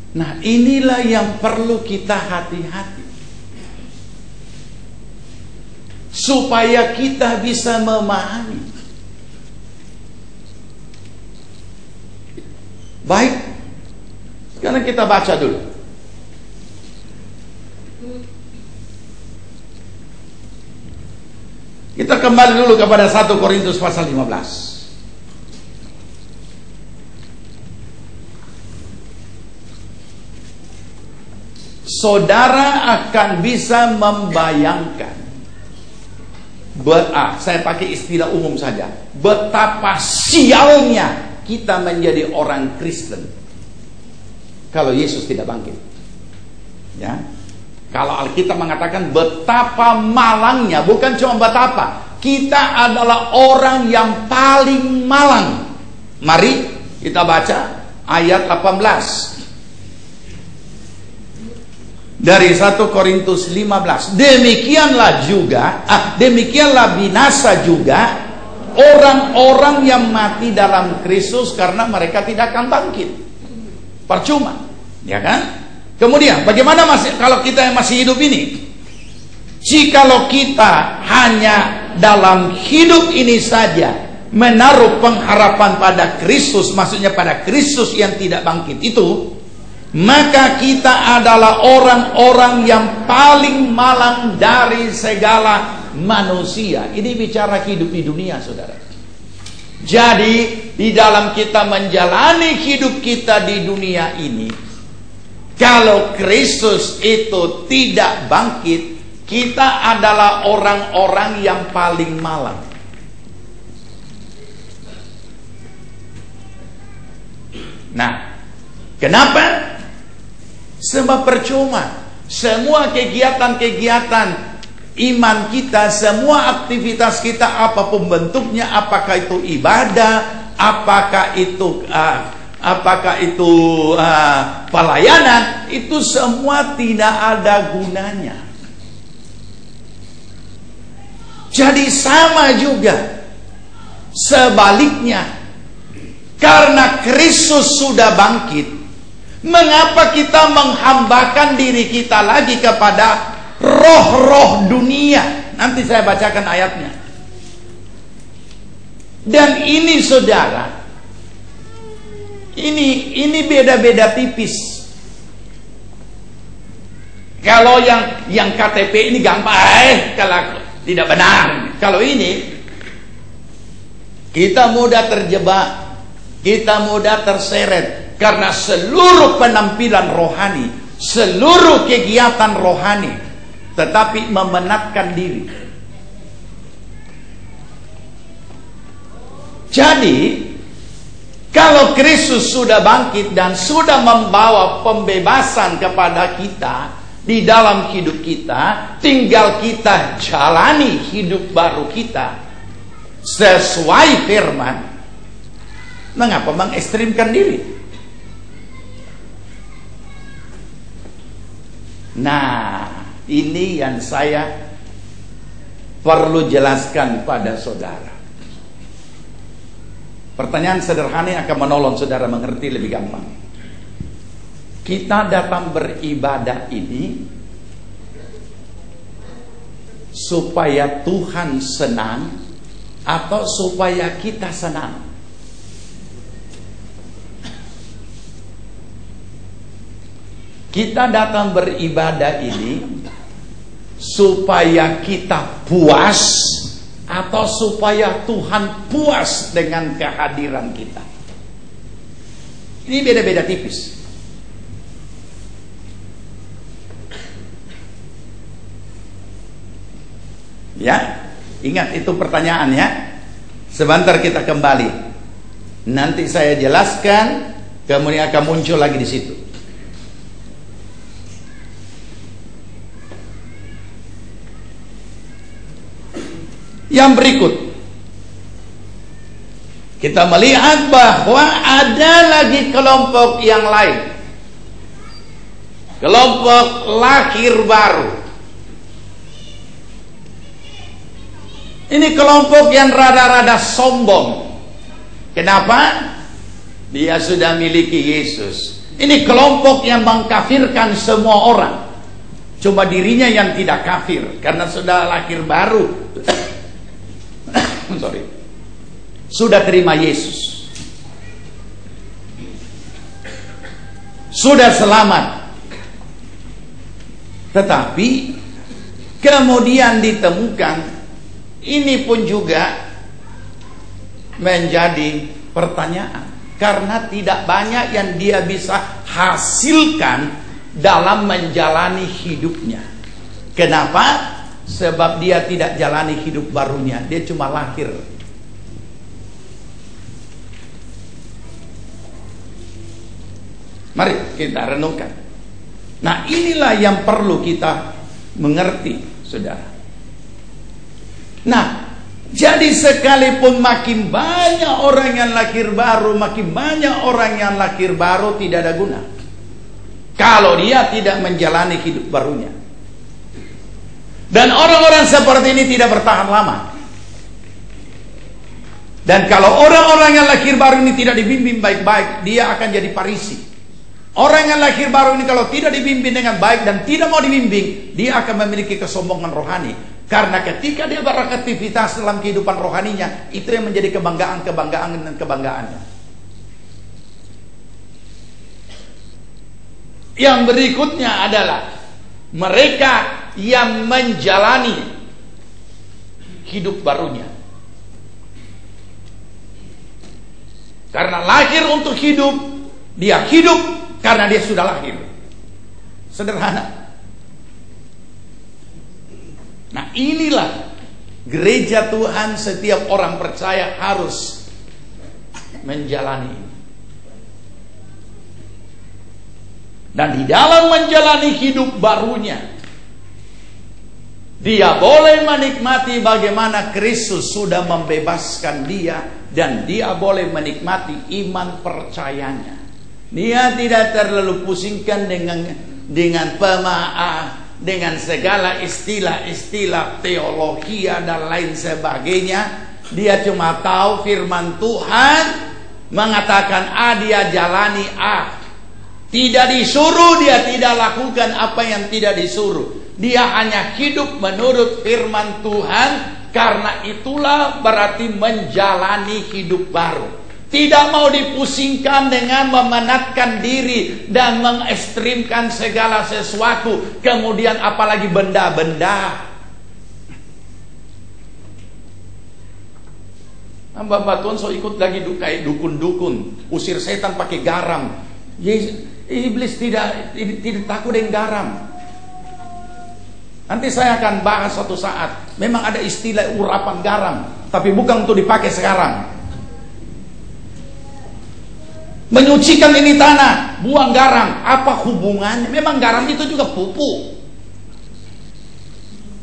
Nah, inilah yang perlu kita hati-hati, supaya kita bisa memahami. Baik, sekarang kita baca dulu. Kita kembali dulu kepada 1 Korintus pasal 15. Saudara akan bisa membayangkan, saya pakai istilah umum saja, betapa sialnya kita menjadi orang Kristen kalau Yesus tidak bangkit. Ya, kalau Alkitab mengatakan betapa malangnya, bukan cuma betapa, kita adalah orang yang paling malang. Mari kita baca ayat 18 dari 1 Korintus 15. Demikianlah binasa juga orang-orang yang mati dalam Kristus, karena mereka tidak akan bangkit. Percuma, ya kan? Kemudian bagaimana kalau kita yang masih hidup ini? Jikalau kita hanya dalam hidup ini saja menaruh pengharapan pada Kristus, maksudnya pada Kristus yang tidak bangkit itu, maka kita adalah orang-orang yang paling malang dari segala manusia. Ini bicara hidup di dunia, saudara. Jadi di dalam kita menjalani hidup kita di dunia ini, kalau Kristus itu tidak bangkit, kita adalah orang-orang yang paling malang. Nah, kenapa? Sebab percuma. Semua kegiatan-kegiatan iman kita, semua aktivitas kita, apapun bentuknya, apakah itu ibadah, apakah itu pelayanan, itu semua tidak ada gunanya. Jadi sama juga sebaliknya, karena Kristus sudah bangkit, mengapa kita menghambakan diri kita lagi kepada roh-roh dunia? Nanti saya bacakan ayatnya. Dan ini, saudara, ini beda-beda tipis. Kalau yang KTP ini gampang, kalau tidak benar. Kalau ini kita mudah terjebak, kita mudah terseret, karena seluruh penampilan rohani, seluruh kegiatan rohani, tetapi membenarkan diri. Jadi kalau Kristus sudah bangkit dan sudah membawa pembebasan kepada kita di dalam hidup kita, tinggal kita jalani hidup baru kita sesuai firman. Mengapa mengekstrimkan diri? Nah, ini yang saya perlu jelaskan pada saudara. Pertanyaan sederhana yang akan menolong saudara mengerti lebih gampang. Kita datang beribadah ini supaya Tuhan senang atau supaya kita senang? Kita datang beribadah ini supaya kita puas atau supaya Tuhan puas dengan kehadiran kita? Ini beda-beda tipis. Ya, ingat itu pertanyaannya. Sebentar kita kembali. Nanti saya jelaskan, kemudian akan muncul lagi di situ. Yang berikut, kita melihat bahwa ada lagi kelompok yang lain, kelompok lahir baru. Ini kelompok yang rada-rada sombong. Kenapa? Dia sudah miliki Yesus. Ini kelompok yang mengkafirkan semua orang, cuma dirinya yang tidak kafir karena sudah lahir baru. Sudah terima Yesus, sudah selamat. Tetapi kemudian ditemukan, ini pun juga menjadi pertanyaan, karena tidak banyak yang dia bisa hasilkan dalam menjalani hidupnya. Kenapa? Sebab dia tidak jalani hidup barunya, dia cuma lahir. Mari kita renungkan. Nah, inilah yang perlu kita mengerti, saudara. Nah, Jadi sekalipun makin banyak orang yang lahir baru, makin banyak orang yang lahir baru tidak ada guna kalau dia tidak menjalani hidup barunya. Dan orang-orang seperti ini tidak bertahan lama. Dan kalau orang-orang yang lahir baru ini tidak dibimbing baik-baik, dia akan jadi Farisi. Orang yang lahir baru ini kalau tidak dibimbing dengan baik dan tidak mau dibimbing, dia akan memiliki kesombongan rohani. Karena ketika dia beraktivitas dalam kehidupan rohaninya, itu yang menjadi kebanggaan dan kebanggaannya. Yang berikutnya adalah mereka yang menjalani hidup barunya. Karena lahir untuk hidup, dia hidup karena dia sudah lahir. Sederhana. Nah, inilah gereja Tuhan, setiap orang percaya harus menjalani. Dan di dalam menjalani hidup barunya, dia boleh menikmati bagaimana Kristus sudah membebaskan dia, dan dia boleh menikmati iman percayanya. Dia tidak terlalu pusingkan dengan pemaaf, dengan segala istilah-istilah teologi dan lain sebagainya. Dia cuma tahu firman Tuhan mengatakan A, dia jalani A. Tidak disuruh, dia tidak lakukan apa yang tidak disuruh. Dia hanya hidup menurut firman Tuhan. Karena itulah berarti menjalani hidup baru. Tidak mau dipusingkan dengan memenatkan diri dan mengekstrimkan segala sesuatu. Kemudian apalagi benda-benda. Mbak Tuhan so ikut lagi kayak dukun-dukun, usir setan pakai garam. Iblis tidak takut dengan garam. Nanti saya akan bahas suatu saat. Memang ada istilah urapan garam, tapi bukan untuk dipakai sekarang. Menyucikan ini tanah, buang garam. Apa hubungannya? Memang garam itu juga pupuk.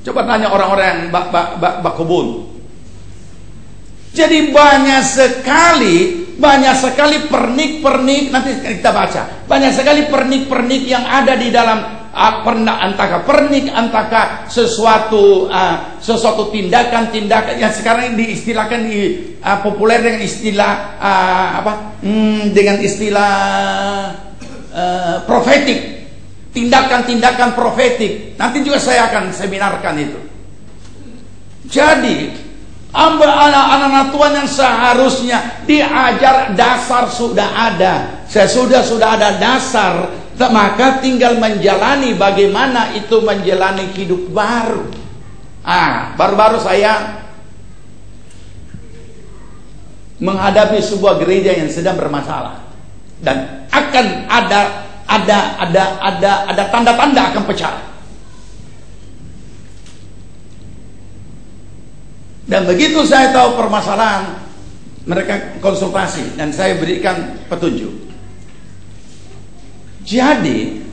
Coba tanya orang-orang yang bak kebun. Jadi banyak sekali pernik-pernik, nanti kita baca. Banyak sekali pernik-pernik yang ada di dalam antara sesuatu tindakan yang sekarang diistilahkan populer dengan istilah dengan istilah profetik, tindakan-tindakan profetik. Nanti juga saya akan seminarkan itu. Jadi anak-anak Tuhan yang seharusnya diajar dasar sudah ada. Sudah ada dasar, maka tinggal menjalani bagaimana itu menjalani hidup baru. Baru-baru saya menghadapi sebuah gereja yang sedang bermasalah dan akan ada tanda-tanda akan pecah. Dan begitu saya tahu permasalahan, mereka konsultasi dan saya berikan petunjuk. Jadi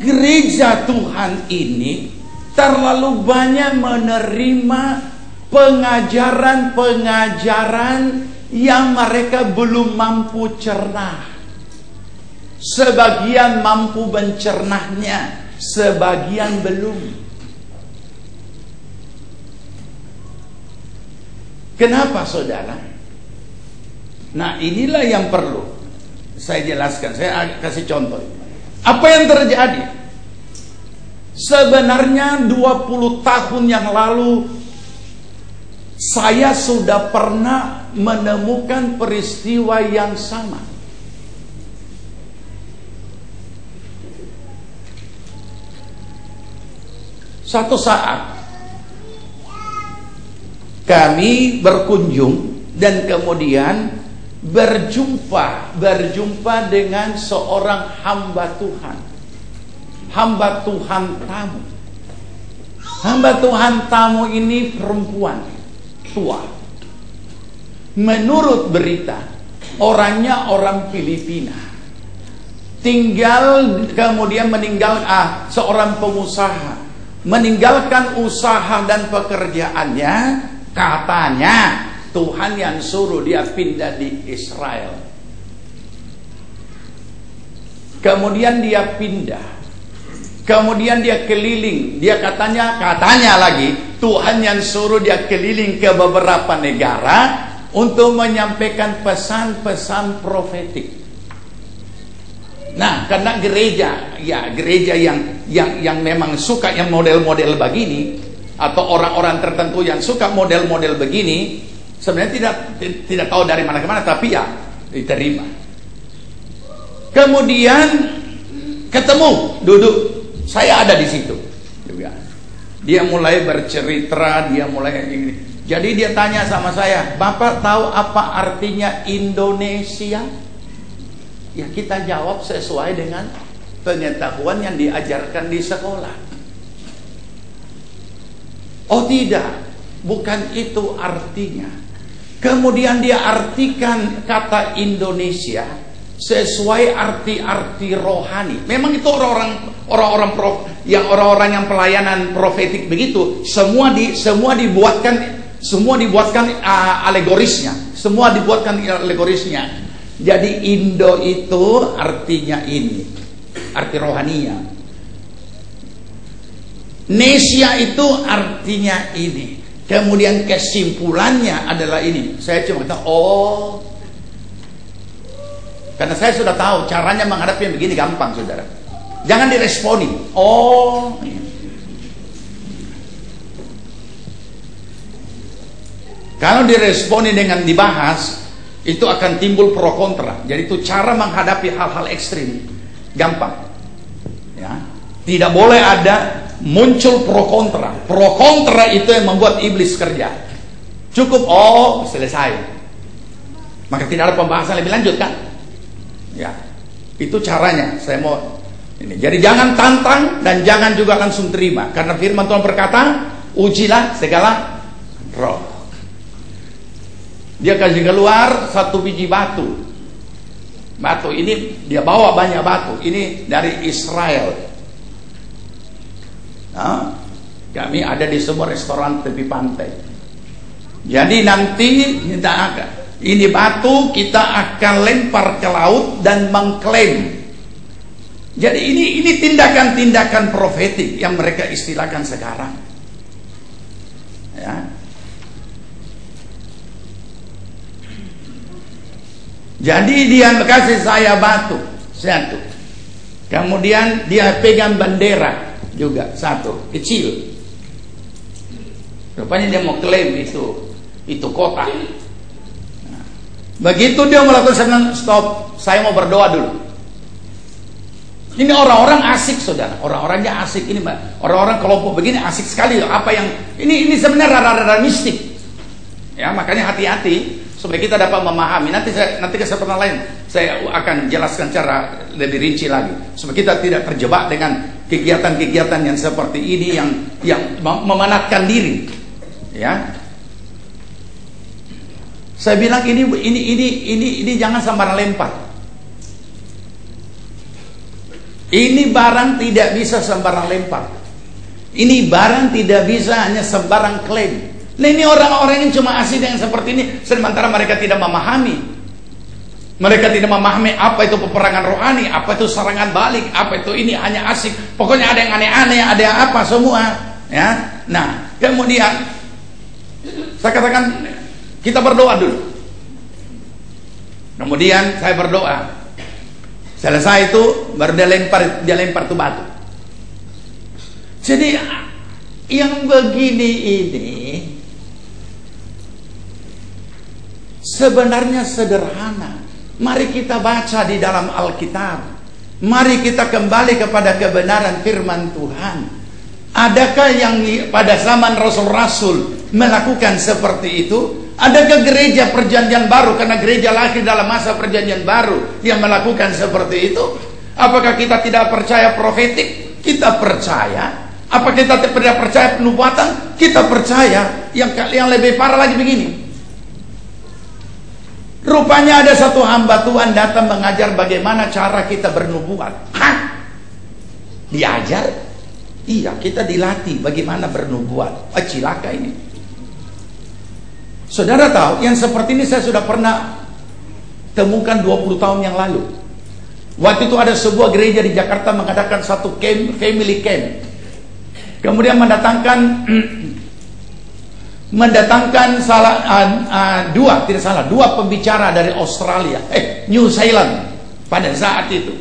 gereja Tuhan ini terlalu banyak menerima pengajaran-pengajaran yang mereka belum mampu cerna. Sebagian mampu mencernahnya, sebagian belum. Kenapa, saudara? Nah, inilah yang perlu saya jelaskan. Saya kasih contoh. Apa yang terjadi? Sebenarnya 20 tahun yang lalu saya sudah pernah menemukan peristiwa yang sama. Satu saat kami berkunjung dan kemudian berjumpa dengan seorang hamba Tuhan tamu. Hamba Tuhan tamu ini perempuan tua. Menurut berita, orangnya orang Filipina. Kemudian meninggal seorang pengusaha. meninggalkan usaha dan pekerjaannya, katanya Tuhan yang suruh dia pindah di Israel. Kemudian dia pindah, kemudian dia keliling. Dia katanya lagi Tuhan yang suruh dia keliling ke beberapa negara untuk menyampaikan pesan-pesan profetik. Nah, karena gereja yang memang suka yang model-model begini, atau orang-orang tertentu yang suka model-model begini, sebenarnya tidak tahu dari mana ke mana, tapi ya diterima. Kemudian ketemu, duduk, saya ada di situ. Dia mulai bercerita, dia mulai ini. Jadi dia tanya sama saya, Bapak tahu apa artinya Indonesia? Ya, kita jawab sesuai dengan pengetahuan yang diajarkan di sekolah. Oh tidak, bukan itu artinya. Kemudian dia artikan kata Indonesia sesuai arti-arti rohani. Memang itu orang-orang yang pelayanan profetik begitu, semua dibuatkan alegorisnya, semua dibuatkan alegorisnya. Jadi Indo itu artinya ini, arti rohaninya. Nesia itu artinya ini. Kemudian kesimpulannya adalah ini. Saya cuma kata, oh, karena saya sudah tahu caranya menghadapi yang begini gampang, saudara. Jangan diresponi. Oh, kalau diresponi dengan dibahas, itu akan timbul pro kontra. Jadi itu cara menghadapi hal-hal ekstrim gampang, ya. Tidak boleh ada muncul pro kontra. Pro kontra itu yang membuat iblis kerja. Cukup, oh, selesai, maka tidak ada pembahasan lebih lanjut, kan? Ya, itu caranya. Saya mau ini. Jadi jangan tantang dan jangan juga langsung terima, karena firman Tuhan berkata, ujilah segala roh. Dia kasih keluar satu biji batu. Batu ini dia bawa banyak batu. Ini dari Israel. Nah, kami ada di semua restoran tepi pantai. Jadi nanti ini batu kita akan lempar ke laut dan mengklaim. Jadi ini tindakan-tindakan profetik yang mereka istilahkan sekarang. Ya. Jadi dia kasih saya batu satu, kemudian dia pegang bendera juga satu kecil. Rupanya dia mau klaim itu kota. Nah, begitu dia melakukan, stop, saya mau berdoa dulu. Ini orang-orang asik, saudara. Orang-orangnya asik ini, orang-orang kelompok begini asik sekali. Apa yang ini sebenarnya rada-rada mistik. Ya, makanya hati-hati supaya kita dapat memahami. Nanti kesempatan lain saya akan jelaskan cara lebih rinci lagi, supaya kita tidak terjebak dengan kegiatan-kegiatan yang seperti ini yang memanatkan diri. Ya, saya bilang ini jangan sembarang lempar. Ini barang tidak bisa sembarang lempar. Ini barang tidak bisa hanya sembarang klaim. Nah, ini orang-orang yang cuma asik dengan seperti ini, sementara mereka tidak memahami. Mereka tidak memahami apa itu peperangan rohani, apa itu serangan balik, apa itu ini hanya asik. Pokoknya ada yang aneh-aneh, ada yang apa semua. Ya, nah kemudian saya katakan kita berdoa dulu. Kemudian saya berdoa. Selesai itu baru dia lempar tuh batu. Jadi yang begini ini sebenarnya sederhana. Mari kita baca di dalam Alkitab. Mari kita kembali kepada kebenaran firman Tuhan. Adakah yang pada zaman Rasul-Rasul melakukan seperti itu? Adakah gereja perjanjian baru, karena gereja lahir dalam masa perjanjian baru, yang melakukan seperti itu? Apakah kita tidak percaya profetik? Kita percaya. Apa kita tidak percaya penubuatan? Kita percaya. Yang lebih parah lagi begini. Rupanya ada satu hamba Tuhan datang mengajar bagaimana cara kita bernubuat. Hah? Diajar? Iya, kita dilatih bagaimana bernubuat. Cilaka ini. Saudara tahu, yang seperti ini saya sudah pernah temukan 20 tahun yang lalu. Waktu itu ada sebuah gereja di Jakarta mengadakan satu camp, family camp. Kemudian mendatangkan dua pembicara dari Australia, New Zealand pada saat itu,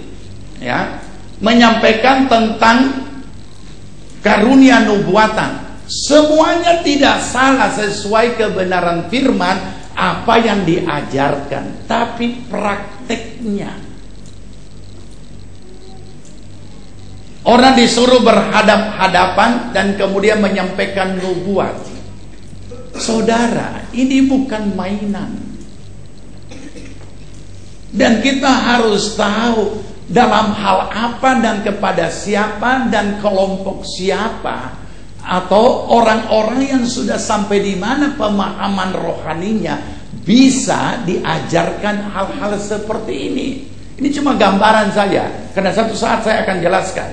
ya, menyampaikan tentang karunia nubuatan. Semuanya tidak salah sesuai kebenaran firman apa yang diajarkan, tapi prakteknya. Orang disuruh berhadap-hadapan dan kemudian menyampaikan nubuat. Saudara, ini bukan mainan. Dan kita harus tahu dalam hal apa dan kepada siapa dan kelompok siapa, atau orang-orang yang sudah sampai di mana pemahaman rohaninya bisa diajarkan hal-hal seperti ini. Ini cuma gambaran saja, karena satu saat saya akan jelaskan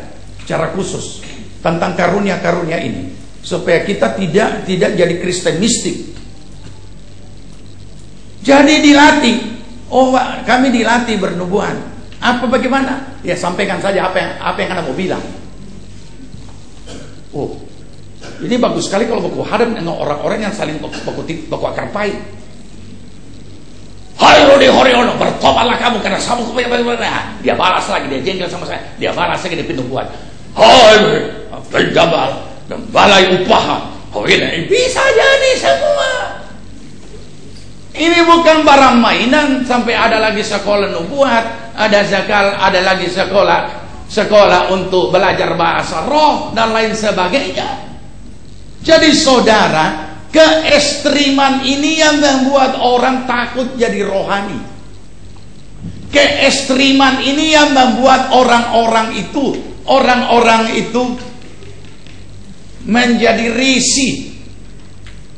secara khusus tentang karunia-karunia ini, supaya kita tidak jadi Kristen mistik. Jadi dilatih. Oh, kami dilatih bernubuat. Apa bagaimana? Ya sampaikan saja apa yang Anda mau bilang. Oh, ini bagus sekali kalau baku hadap dengan orang-orang yang saling baku akar pahit. Hai Rodi Horiono, bertobatlah kamu karena sabu. Dia balas lagi, dia jengkel sama saya. Dia balas lagi, dia nubuat. Hai penjabal dan balai upaha. Oh ini bisa jadi semua. Ini bukan barang mainan. Sampai ada lagi sekolah nubuat, ada lagi sekolah untuk belajar bahasa roh dan lain sebagainya. Jadi saudara, keekstriman ini yang membuat orang takut jadi rohani. Keekstriman ini yang membuat orang-orang itu menjadi risih.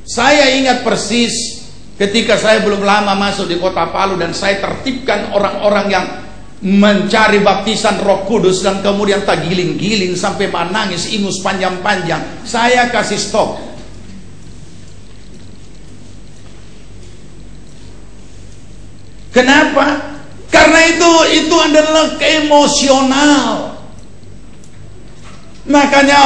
Saya ingat persis ketika saya belum lama masuk di kota Palu dan saya tertibkan orang-orang yang mencari baptisan Roh Kudus dan kemudian tak giling-giling sampai menangis ingus panjang-panjang. Saya kasih stop. Kenapa? Karena itu adalah emosional. Makanya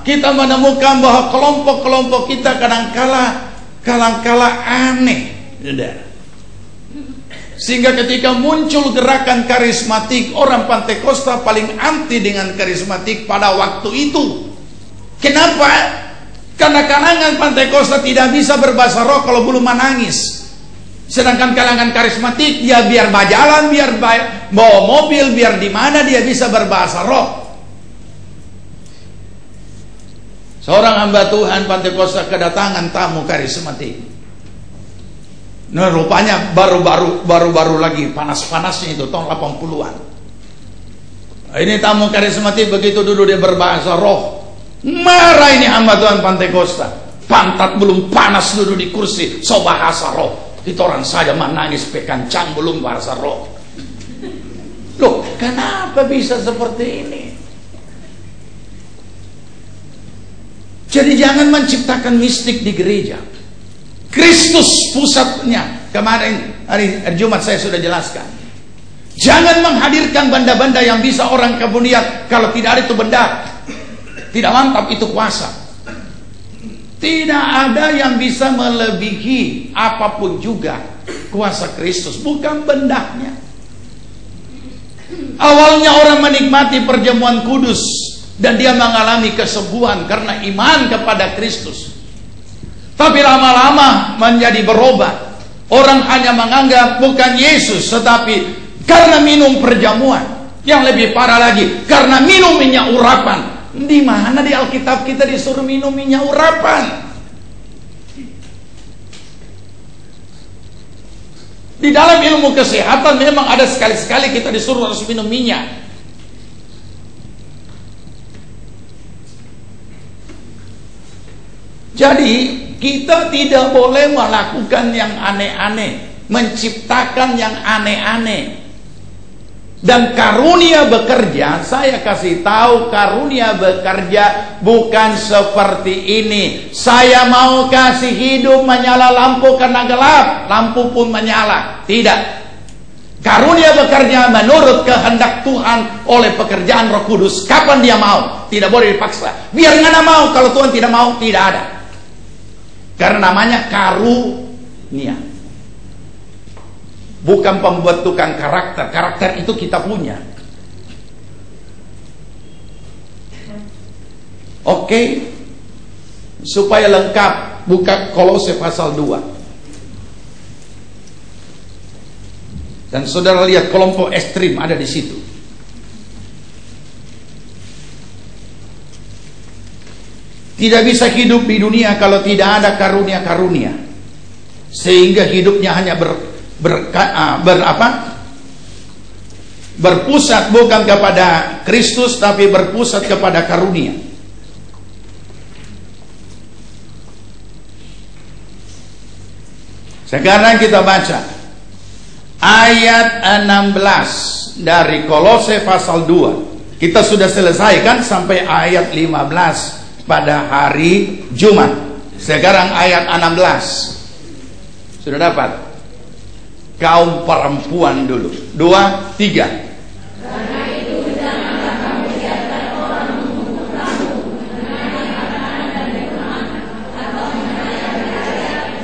kita menemukan bahwa kelompok-kelompok kita kadang-kala aneh. Sehingga ketika muncul gerakan karismatik, orang Pantekosta paling anti dengan karismatik pada waktu itu. Kenapa? Karena kalangan Pantekosta tidak bisa berbahasa roh kalau belum menangis. Sedangkan kalangan karismatik, ya biar berjalan, biar bawa mobil, biar di mana dia bisa berbahasa roh. Seorang hamba Tuhan Pantekosta kedatangan tamu karismatik. Nah, rupanya baru lagi panas-panasnya itu tahun 80-an. Ini tamu karismatik begitu dulu dia berbahasa roh. Marah ini hamba Tuhan Pantekosta. Pantat belum panas duduk di kursi, so bahasa roh. Itu orang saja menangis pekancang belum bahasa roh. Loh, kenapa bisa seperti ini? Jadi jangan menciptakan mistik di gereja. Kristus pusatnya. Kemarin hari Jumat saya sudah jelaskan. Jangan menghadirkan benda-benda yang bisa orang kemudian kalau tidak ada itu benda, tidak mantap itu kuasa. Tidak ada yang bisa melebihi apapun juga kuasa Kristus, bukan bendanya. Awalnya orang menikmati perjamuan kudus dan dia mengalami kesembuhan karena iman kepada Kristus. Tapi lama-lama menjadi berubah. Orang hanya menganggap bukan Yesus, tetapi karena minum perjamuan. Yang lebih parah lagi, karena minum minyak urapan. Di mana di Alkitab kita disuruh minum minyak urapan? Di dalam ilmu kesehatan memang ada sekali-sekali kita disuruh harus minum minyak. Jadi kita tidak boleh melakukan yang aneh-aneh, menciptakan yang aneh-aneh. Dan karunia bekerja, saya kasih tahu, karunia bekerja bukan seperti ini. Saya mau kasih hidup menyala lampu karena gelap, lampu pun menyala. Tidak. Karunia bekerja menurut kehendak Tuhan oleh pekerjaan Roh Kudus. Kapan dia mau? Tidak boleh dipaksa. Biar ngana mau, kalau Tuhan tidak mau, tidak ada. Karena namanya karunia. Bukan pembentukan karakter. Karakter itu kita punya. Oke. Supaya lengkap, buka Kolose pasal 2. Dan saudara lihat kelompok ekstrim ada di situ. Tidak bisa hidup di dunia kalau tidak ada karunia-karunia. Sehingga hidupnya hanya berpusat bukan kepada Kristus, tapi berpusat kepada karunia. Sekarang kita baca ayat 16 dari Kolose pasal 2. Kita sudah selesaikan sampai ayat 15 pada hari Jumat. Sekarang ayat 16. Sudah dapat? Kaum perempuan dulu. 2, 3. Karena itu janganlah kamu biarkan orang menghukum kamu mengenai makanan dan minuman,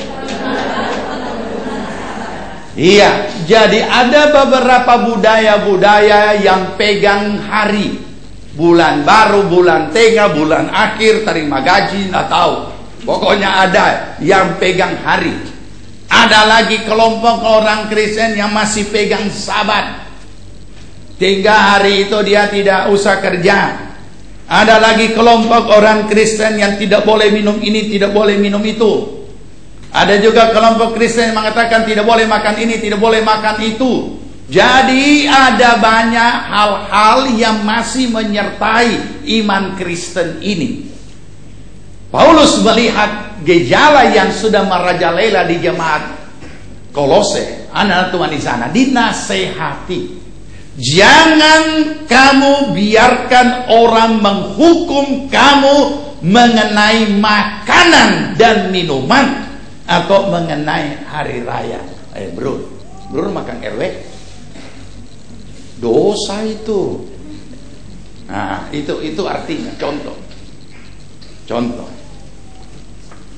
atau mengenai hari raya, berbalas atau bulan Sabat. Iya, jadi ada beberapa budaya-budaya yang pegang hari. Bulan baru, bulan tengah, bulan akhir, terima gaji, nggak tahu. Pokoknya ada yang pegang hari. Ada lagi kelompok orang Kristen yang masih pegang Sabat. 3 hari itu dia tidak usah kerja. Ada lagi kelompok orang Kristen yang tidak boleh minum ini, tidak boleh minum itu. Ada juga kelompok Kristen yang mengatakan tidak boleh makan ini, tidak boleh makan itu. Jadi ada banyak hal-hal yang masih menyertai iman Kristen ini. Paulus melihat gejala yang sudah merajalela di jemaat Kolose, anak Tuhan di sana, dinasehati. Jangan kamu biarkan orang menghukum kamu mengenai makanan dan minuman atau mengenai hari raya. Bro makan RW, dosa itu. Nah, itu artinya contoh.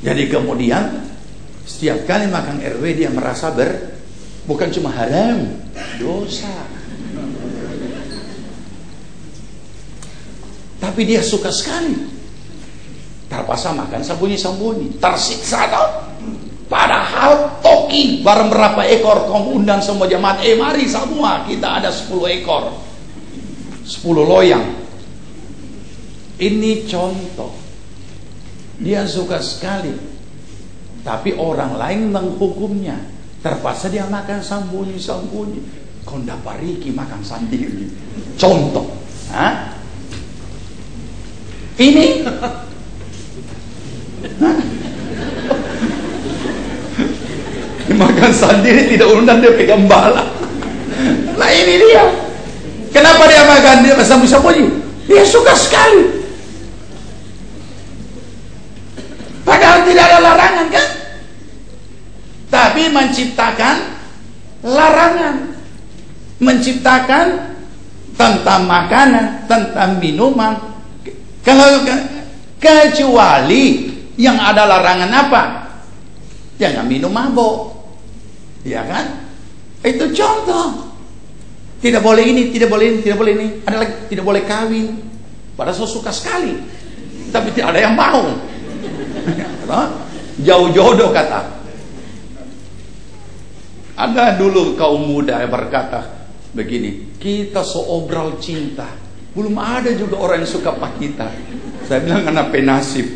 Jadi kemudian setiap kali makan RW dia merasa bukan cuma haram, dosa. Tapi dia suka sekali. Terpaksa makan sembunyi-sembunyi, tersiksa tau. Padahal toki bareng berapa ekor, kau undang semua jemaat, mari semua, kita ada 10 ekor, 10 loyang. Ini contoh. Dia suka sekali, tapi orang lain menghukumnya. Terpaksa dia makan sembunyi-sembunyi. Konda pariki makan sendiri. Contoh. Ini makan sendiri, tidak undang, dia pegang bala. Nah ini dia. Kenapa dia makan, dia sembunyi-sembunyi? Dia suka sekali. Padahal tidak ada larangan kan? Tapi menciptakan larangan. Menciptakan tentang makanan, tentang minuman. Kecuali yang ada larangan apa? Jangan minum mabuk. Ya kan? Itu contoh. Tidak boleh ini, tidak boleh ini, tidak boleh ini. Ada lagi, tidak boleh kawin. Padahal saya suka sekali. Tapi tidak ada yang mau. Jauh jodoh kata. Ada dulu kaum muda yang berkata begini, kita seobral cinta, belum ada juga orang yang suka pak kita. Saya bilang karena penasib.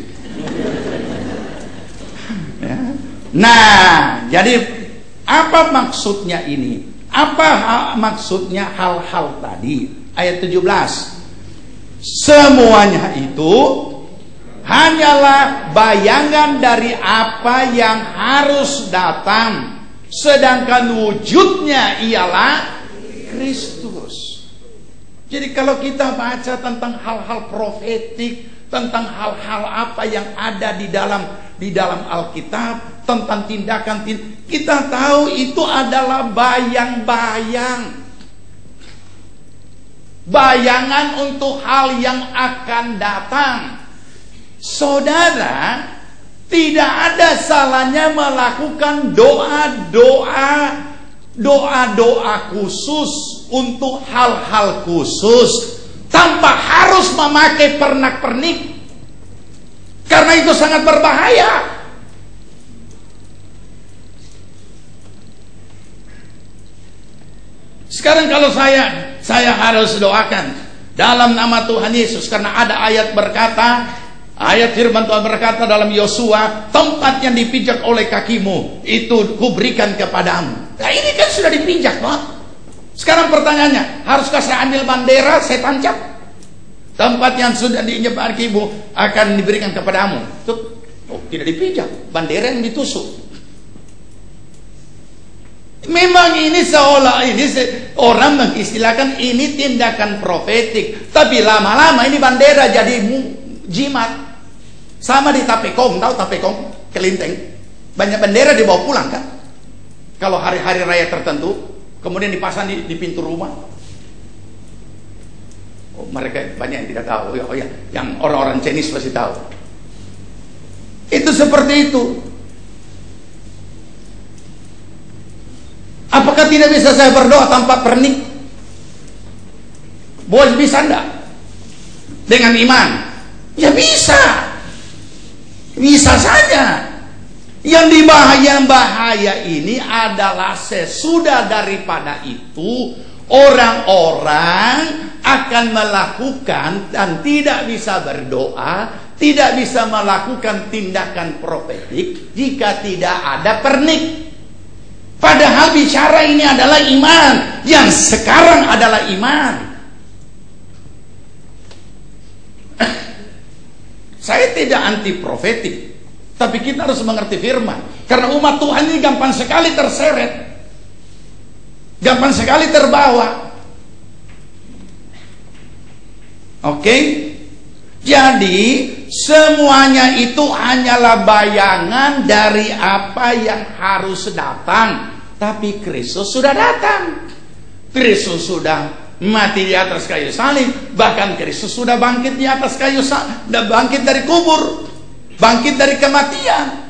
Ya. Nah, jadi apa maksudnya ini? Apa maksudnya hal-hal tadi? Ayat 17. Semuanya itu hanyalah bayangan dari apa yang harus datang, sedangkan wujudnya ialah Kristus. Jadi kalau kita baca tentang hal-hal profetik, tentang hal-hal apa yang ada di dalam Alkitab, tentang tindakan, kita tahu itu adalah bayang-bayang, bayangan untuk hal yang akan datang. Saudara, tidak ada salahnya melakukan doa-doa khusus untuk hal-hal khusus tanpa harus memakai pernak-pernik, karena itu sangat berbahaya. Sekarang kalau saya harus doakan dalam nama Tuhan Yesus, karena ada ayat firman Tuhan berkata dalam Yosua, tempat yang dipijak oleh kakimu itu kuberikan kepadamu. Nah ini kan sudah dipijak, Pak. Sekarang pertanyaannya, haruskah saya ambil bendera, saya tancap? Tempat yang sudah diinjak kakimu akan diberikan kepadamu. Tidak dipijak, bendera yang ditusuk. Memang ini seolah orang mengistilahkan ini tindakan profetik, tapi lama-lama ini bendera jadi jimat. Sama di Tapekong, tahu Tapekong, Kelinteng, banyak bendera dibawa pulang kan? Kalau hari-hari raya tertentu, kemudian dipasang di pintu rumah. Oh, mereka banyak yang tidak tahu. Oh ya, yang orang-orang Chinese pasti tahu. Itu seperti itu. Apakah tidak bisa saya berdoa tanpa pernik? Boleh, bisa enggak? Dengan iman? Ya bisa. Bisa saja. Yang bahaya ini adalah sesudah daripada itu orang-orang akan melakukan dan tidak bisa berdoa, tidak bisa melakukan tindakan profetik jika tidak ada pernik. Padahal bicara ini adalah iman, yang sekarang adalah iman. Saya tidak anti profetik, tapi kita harus mengerti firman. Karena umat Tuhan ini gampang sekali terseret, gampang sekali terbawa. Oke? Jadi semuanya itu hanyalah bayangan dari apa yang harus datang. Tapi Kristus sudah datang. Kristus sudah mati di atas kayu salib. Bahkan Kristus sudah bangkit di atas kayu salib, sudah bangkit dari kubur, bangkit dari kematian.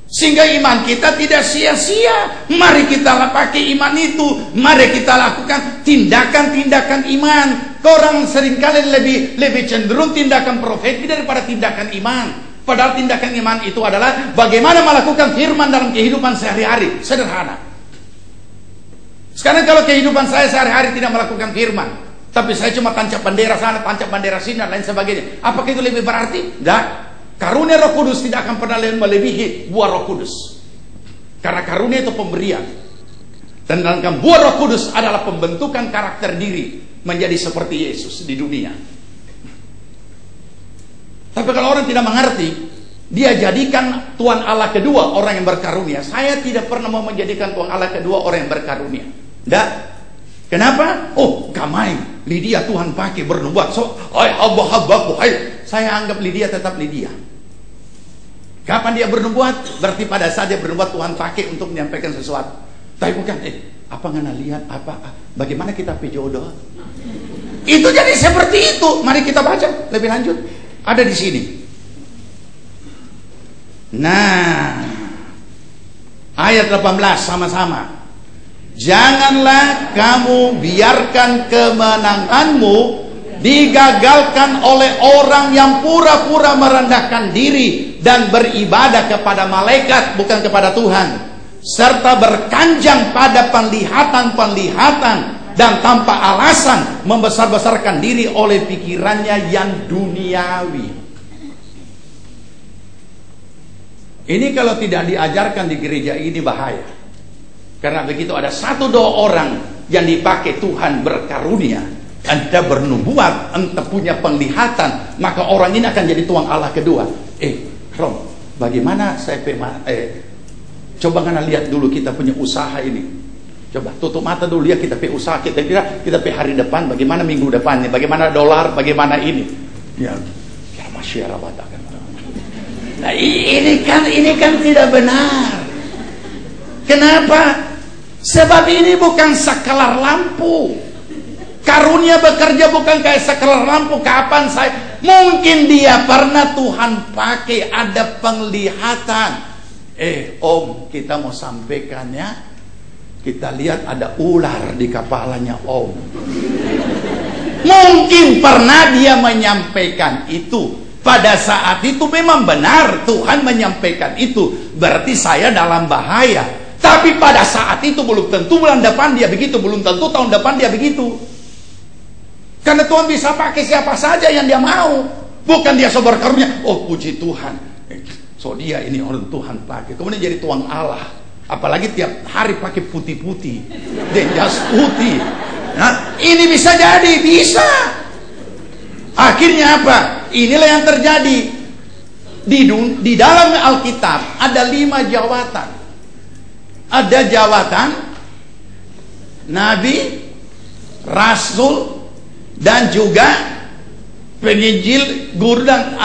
Sehingga iman kita tidak sia-sia. Mari kita pakai iman itu. Mari kita lakukan tindakan-tindakan iman. Orang seringkali lebih cenderung tindakan profetik daripada tindakan iman. Padahal tindakan iman itu adalah bagaimana melakukan firman dalam kehidupan sehari-hari. Sederhana. Sekarang kalau kehidupan saya sehari-hari tidak melakukan firman, tapi saya cuma tancap bendera sana, tancap bendera sini, dan lain sebagainya, apakah itu lebih berarti? Tidak. Karunia Roh Kudus tidak akan pernah melebihi buah Roh Kudus. Karena karunia itu pemberian. Dan dalam buah Roh Kudus adalah pembentukan karakter diri menjadi seperti Yesus di dunia. Tapi kalau orang tidak mengerti, dia jadikan Tuhan Allah kedua orang yang berkarunia. Saya tidak pernah mau menjadikan Tuhan Allah kedua orang yang berkarunia. Tidak. Kenapa? Oh, Kamai, Lydia Tuhan pakai bernubuat. So, saya anggap Lydia tetap Lydia. Kapan dia bernubuat? Berarti pada saat dia bernubuat Tuhan pakai untuk menyampaikan sesuatu. Tapi bukan, apa ngana lihat bagaimana kita jodoh? Itu jadi seperti itu. Mari kita baca lebih lanjut. Ada di sini. Nah, ayat 18 sama-sama. Janganlah kamu biarkan kemenanganmu digagalkan oleh orang yang pura-pura merendahkan diri dan beribadah kepada malaikat bukan kepada Tuhan, serta berkanjang pada penglihatan-penglihatan dan tanpa alasan membesar-besarkan diri oleh pikirannya yang duniawi. Ini kalau tidak diajarkan di gereja ini bahaya. Karena begitu ada satu dua orang yang dipakai Tuhan berkarunia, Anda bernubuat, Anda punya penglihatan, maka orang ini akan jadi tuang Allah kedua. Rom, bagaimana saya coba Anda lihat dulu kita punya usaha ini. Coba tutup mata dulu ya, kita usaha, kita hari depan, bagaimana minggu depannya, bagaimana dolar, bagaimana ini. Ya, masyarakat. Nah, ini kan tidak benar. Kenapa? Sebab ini bukan sakelar lampu. Karunia bekerja bukan kayak sakelar lampu. Kapan saya? Mungkin dia pernah Tuhan pakai, ada penglihatan. Om, kita mau sampaikan ya. Kita lihat ada ular di kepalanya Om. Mungkin pernah dia menyampaikan itu. Pada saat itu memang benar Tuhan menyampaikan itu. Berarti saya dalam bahaya. Tapi pada saat itu belum tentu bulan depan dia begitu. Belum tentu tahun depan dia begitu. Karena Tuhan bisa pakai siapa saja yang dia mau. Bukan dia sobar karunia. Oh puji Tuhan. So dia ini orang Tuhan pakai. Kemudian jadi tuang Allah. Apalagi tiap hari pakai putih-putih, dan jas putih. Nah, ini bisa jadi, bisa. Akhirnya apa? Inilah yang terjadi. Di dalam Alkitab ada 5 jawatan. Ada jawatan Nabi, Rasul, dan juga penginjil, guru dan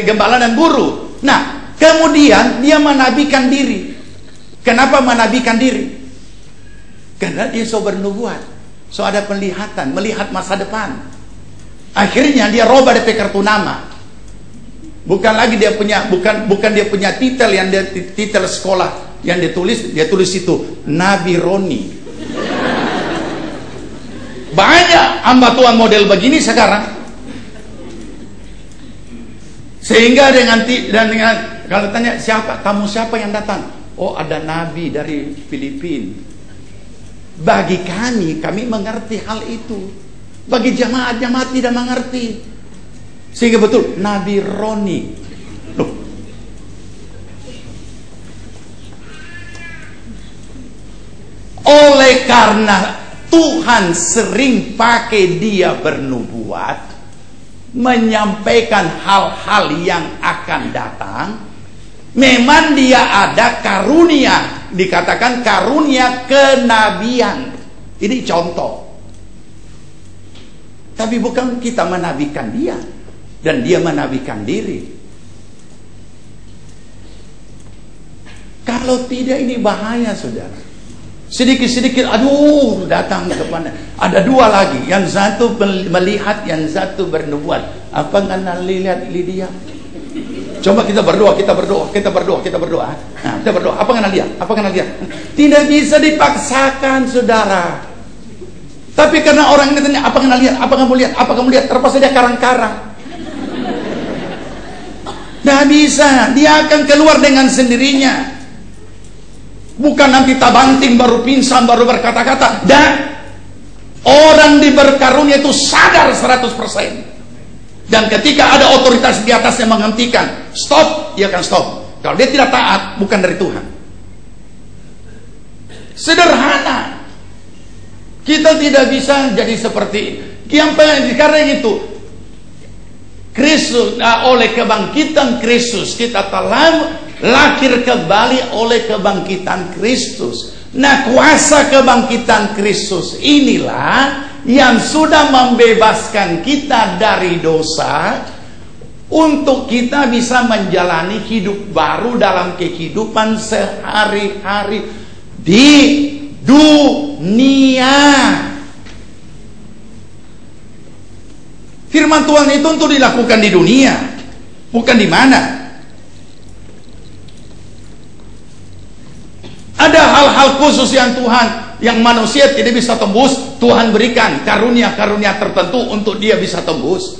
gembala dan guru. Nah, kemudian dia menabikan diri. Kenapa menabikan diri? Karena dia so bernubuat, so ada penglihatan, melihat masa depan. Akhirnya dia robah DP kartu nama. Bukan lagi dia punya, bukan dia punya titel yang dia titel sekolah yang dia tulis itu Nabi Roni. Banyak hamba Tuhan model begini sekarang. Sehingga dengan kalau tanya tamu siapa yang datang? Oh, ada nabi dari Filipina. Bagi kami mengerti hal itu. Bagi jemaat tidak mengerti. Sehingga betul Nabi Roni. Loh. Oleh karena Tuhan sering pakai dia bernubuat, menyampaikan hal-hal yang akan datang. Memang dia ada karunia, dikatakan karunia kenabian. Ini contoh. Tapi bukan kita menabikan dia, dan dia menabikan diri. Kalau tidak ini bahaya, saudara. Sedikit-sedikit, aduh, datang kepada. Ada 2 lagi, yang satu melihat, yang satu bernubuat. Apa nggak lihat Lydia? Coba kita berdoa. Nah, kita berdoa. Apa kena lihat? Tidak bisa dipaksakan, saudara. Tapi karena orang ini tanya, apa kena lihat? Apa kamu lihat? Terpaksa dia karang-karang. Tidak bisa. Dia akan keluar dengan sendirinya. Bukan nanti tabanting baru pingsan baru berkata-kata. Dan orang diberkarunia itu sadar 100%. Dan ketika ada otoritas di atas yang menghentikan, stop, dia akan stop. Kalau dia tidak taat, bukan dari Tuhan. Sederhana. Kita tidak bisa jadi seperti yang karena itu Kristus, oleh kebangkitan Kristus kita telah lahir kembali oleh kebangkitan Kristus. Nah, kuasa kebangkitan Kristus inilah yang sudah membebaskan kita dari dosa untuk kita bisa menjalani hidup baru dalam kehidupan sehari-hari di dunia. Firman Tuhan itu untuk dilakukan di dunia, bukan di mana. Ada hal-hal khusus yang yang manusia tidak bisa tembus, Tuhan berikan karunia-karunia tertentu untuk dia bisa tembus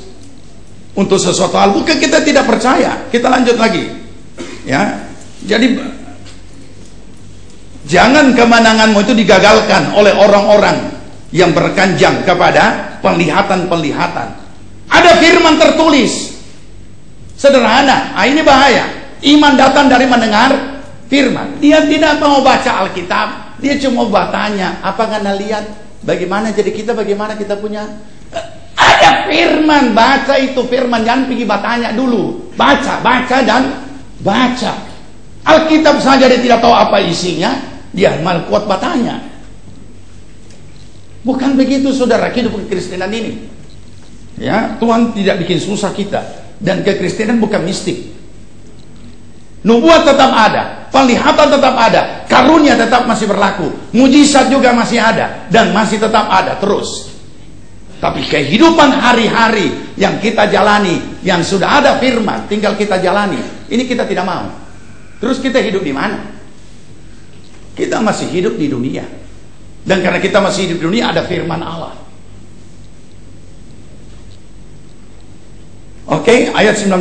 untuk sesuatu hal. Bukan kita tidak percaya. Kita lanjut lagi, ya. Jadi jangan kemenanganmu itu digagalkan oleh orang-orang yang berkanjang kepada penglihatan-penglihatan. Ada firman tertulis sederhana. Ini bahaya. Iman datang dari mendengar firman. Dia tidak mau baca Alkitab. Dia cuma bertanya, apa Anda lihat? Bagaimana jadi kita? Bagaimana kita punya? Ada firman, baca itu firman. Jangan pergi bertanya dulu. Baca dan baca. Alkitab saja dia tidak tahu apa isinya. Dia malah kuat bertanya. Bukan begitu saudara, hidup kekristenan ini. Ya, Tuhan tidak bikin susah kita. Dan kekristenan bukan mistik. Nubuat tetap ada, penglihatan tetap ada, karunia tetap masih berlaku, mujizat juga masih ada, dan masih tetap ada terus. Tapi kehidupan hari-hari yang kita jalani, yang sudah ada firman, tinggal kita jalani, ini kita tidak mau. Terus kita hidup di mana? Kita masih hidup di dunia. Dan karena kita masih hidup di dunia, ada firman Allah. Oke, ayat 19.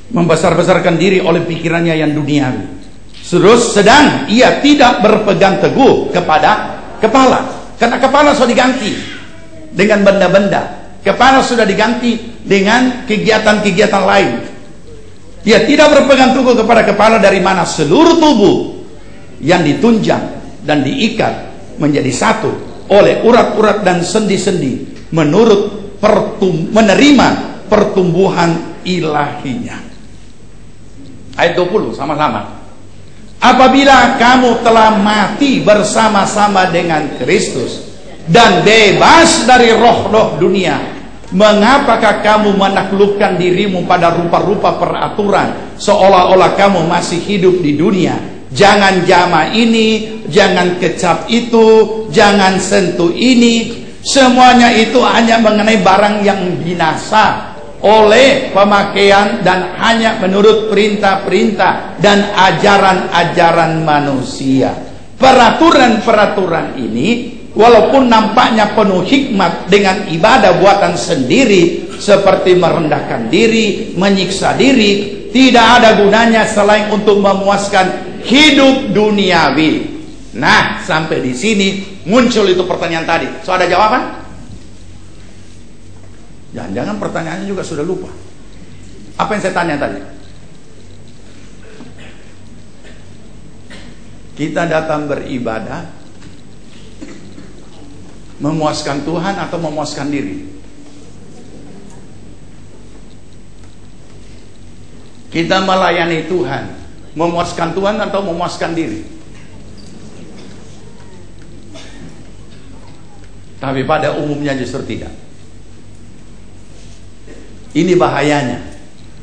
Membesar-besarkan diri oleh pikirannya yang duniawi. Terus sedang ia tidak berpegang teguh kepada kepala. Karena kepala sudah diganti dengan benda-benda. Kepala sudah diganti dengan kegiatan-kegiatan lain. Dia tidak berpegang teguh kepada kepala, dari mana seluruh tubuh yang ditunjang dan diikat menjadi satu oleh urat-urat dan sendi-sendi menurut menerima pertumbuhan ilahinya. Ayat 20 sama-sama. Apabila kamu telah mati bersama-sama dengan Kristus dan bebas dari roh-roh dunia, mengapakah kamu menaklukkan dirimu pada rupa-rupa peraturan seolah-olah kamu masih hidup di dunia? Jangan jama ini, jangan kecap itu, jangan sentuh ini. Semuanya itu hanya mengenai barang yang binasa oleh pemakaian dan hanya menurut perintah-perintah dan ajaran-ajaran manusia. Peraturan-peraturan ini walaupun nampaknya penuh hikmat dengan ibadah buatan sendiri seperti merendahkan diri, menyiksa diri, tidak ada gunanya selain untuk memuaskan hidup duniawi. Nah, sampai di sini muncul itu pertanyaan tadi. So, ada jawaban? Jangan-jangan pertanyaannya juga sudah lupa. Apa yang saya tanya tadi? Kita datang beribadah memuaskan Tuhan atau memuaskan diri? Kita melayani Tuhan memuaskan Tuhan atau memuaskan diri? Tapi pada umumnya justru tidak. Ini bahayanya.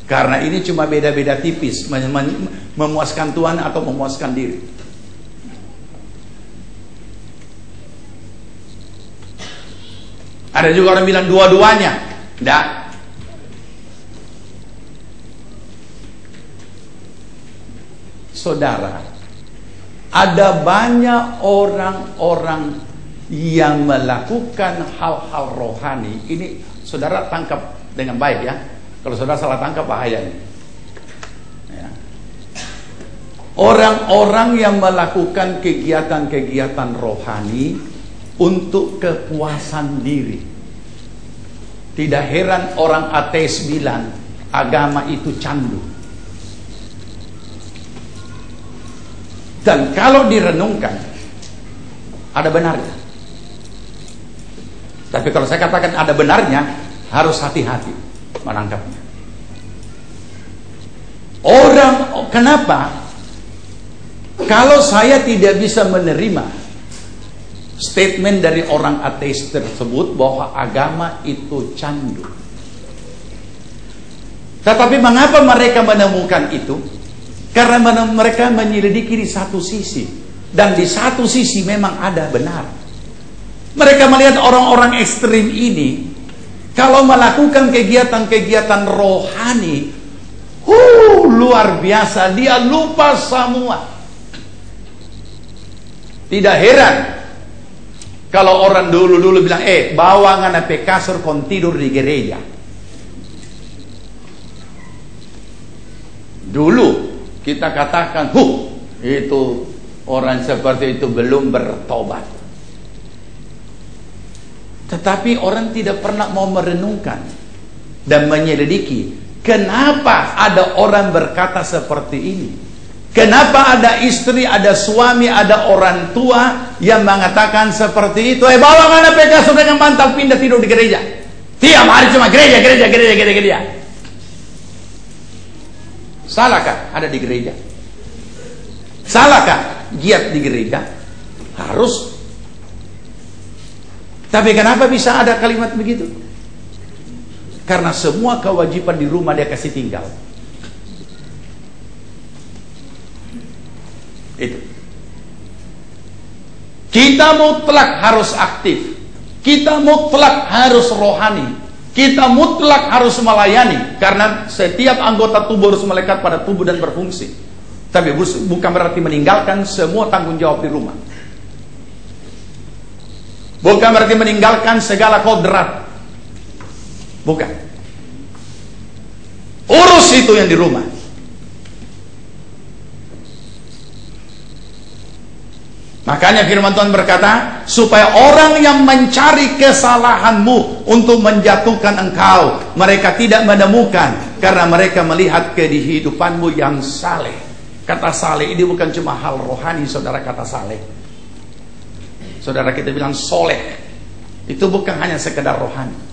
Karena ini cuma beda-beda tipis, memuaskan Tuhan atau memuaskan diri. Ada juga orang bilang dua-duanya. Tidak. Saudara, ada banyak orang-orang yang melakukan hal-hal rohani. Ini saudara tangkap dengan baik ya. Kalau saudara salah tangkap bahaya ini. Ya. Orang-orang yang melakukan kegiatan-kegiatan rohani untuk kepuasan diri. Tidak heran orang ateis bilang agama itu candu. Dan kalau direnungkan ada benarnya. Tapi kalau saya katakan ada benarnya, harus hati-hati menangkapnya. Kenapa? Kalau saya tidak bisa menerima statement dari orang ateis tersebut bahwa agama itu candu. Tetapi mengapa mereka menemukan itu? Karena mereka menyelidiki di satu sisi. Dan di satu sisi memang ada benar. Mereka melihat orang-orang ekstrim ini, kalau melakukan kegiatan-kegiatan rohani, luar biasa, dia lupa semua. Tidak heran kalau orang dulu-dulu bilang, bawa ngana pe kasur kon tidur di gereja. Dulu kita katakan, itu orang seperti itu belum bertobat. Tetapi orang tidak pernah mau merenungkan dan menyelidiki kenapa ada orang berkata seperti ini. Kenapa ada istri, ada suami, ada orang tua yang mengatakan seperti itu. Bawa mana PK dengan bantal pindah tidur di gereja. Tiap hari cuma gereja. Salahkah ada di gereja? Salahkah giat di gereja? Harus. Tapi kenapa bisa ada kalimat begitu? Karena semua kewajiban di rumah dia kasih tinggal. Itu. Kita mutlak harus aktif. Kita mutlak harus rohani. Kita mutlak harus melayani. Karena setiap anggota tubuh harus melekat pada tubuh dan berfungsi. Tapi bukan berarti meninggalkan semua tanggung jawab di rumah. Bukan berarti meninggalkan segala kodrat. Bukan. Urus itu yang di rumah. Makanya firman Tuhan berkata, supaya orang yang mencari kesalahanmu untuk menjatuhkan engkau, mereka tidak menemukan, karena mereka melihat kehidupanmu yang saleh. Kata saleh ini bukan cuma hal rohani, saudara. Kata saleh, saudara, kita bilang soleh, itu bukan hanya sekedar rohani.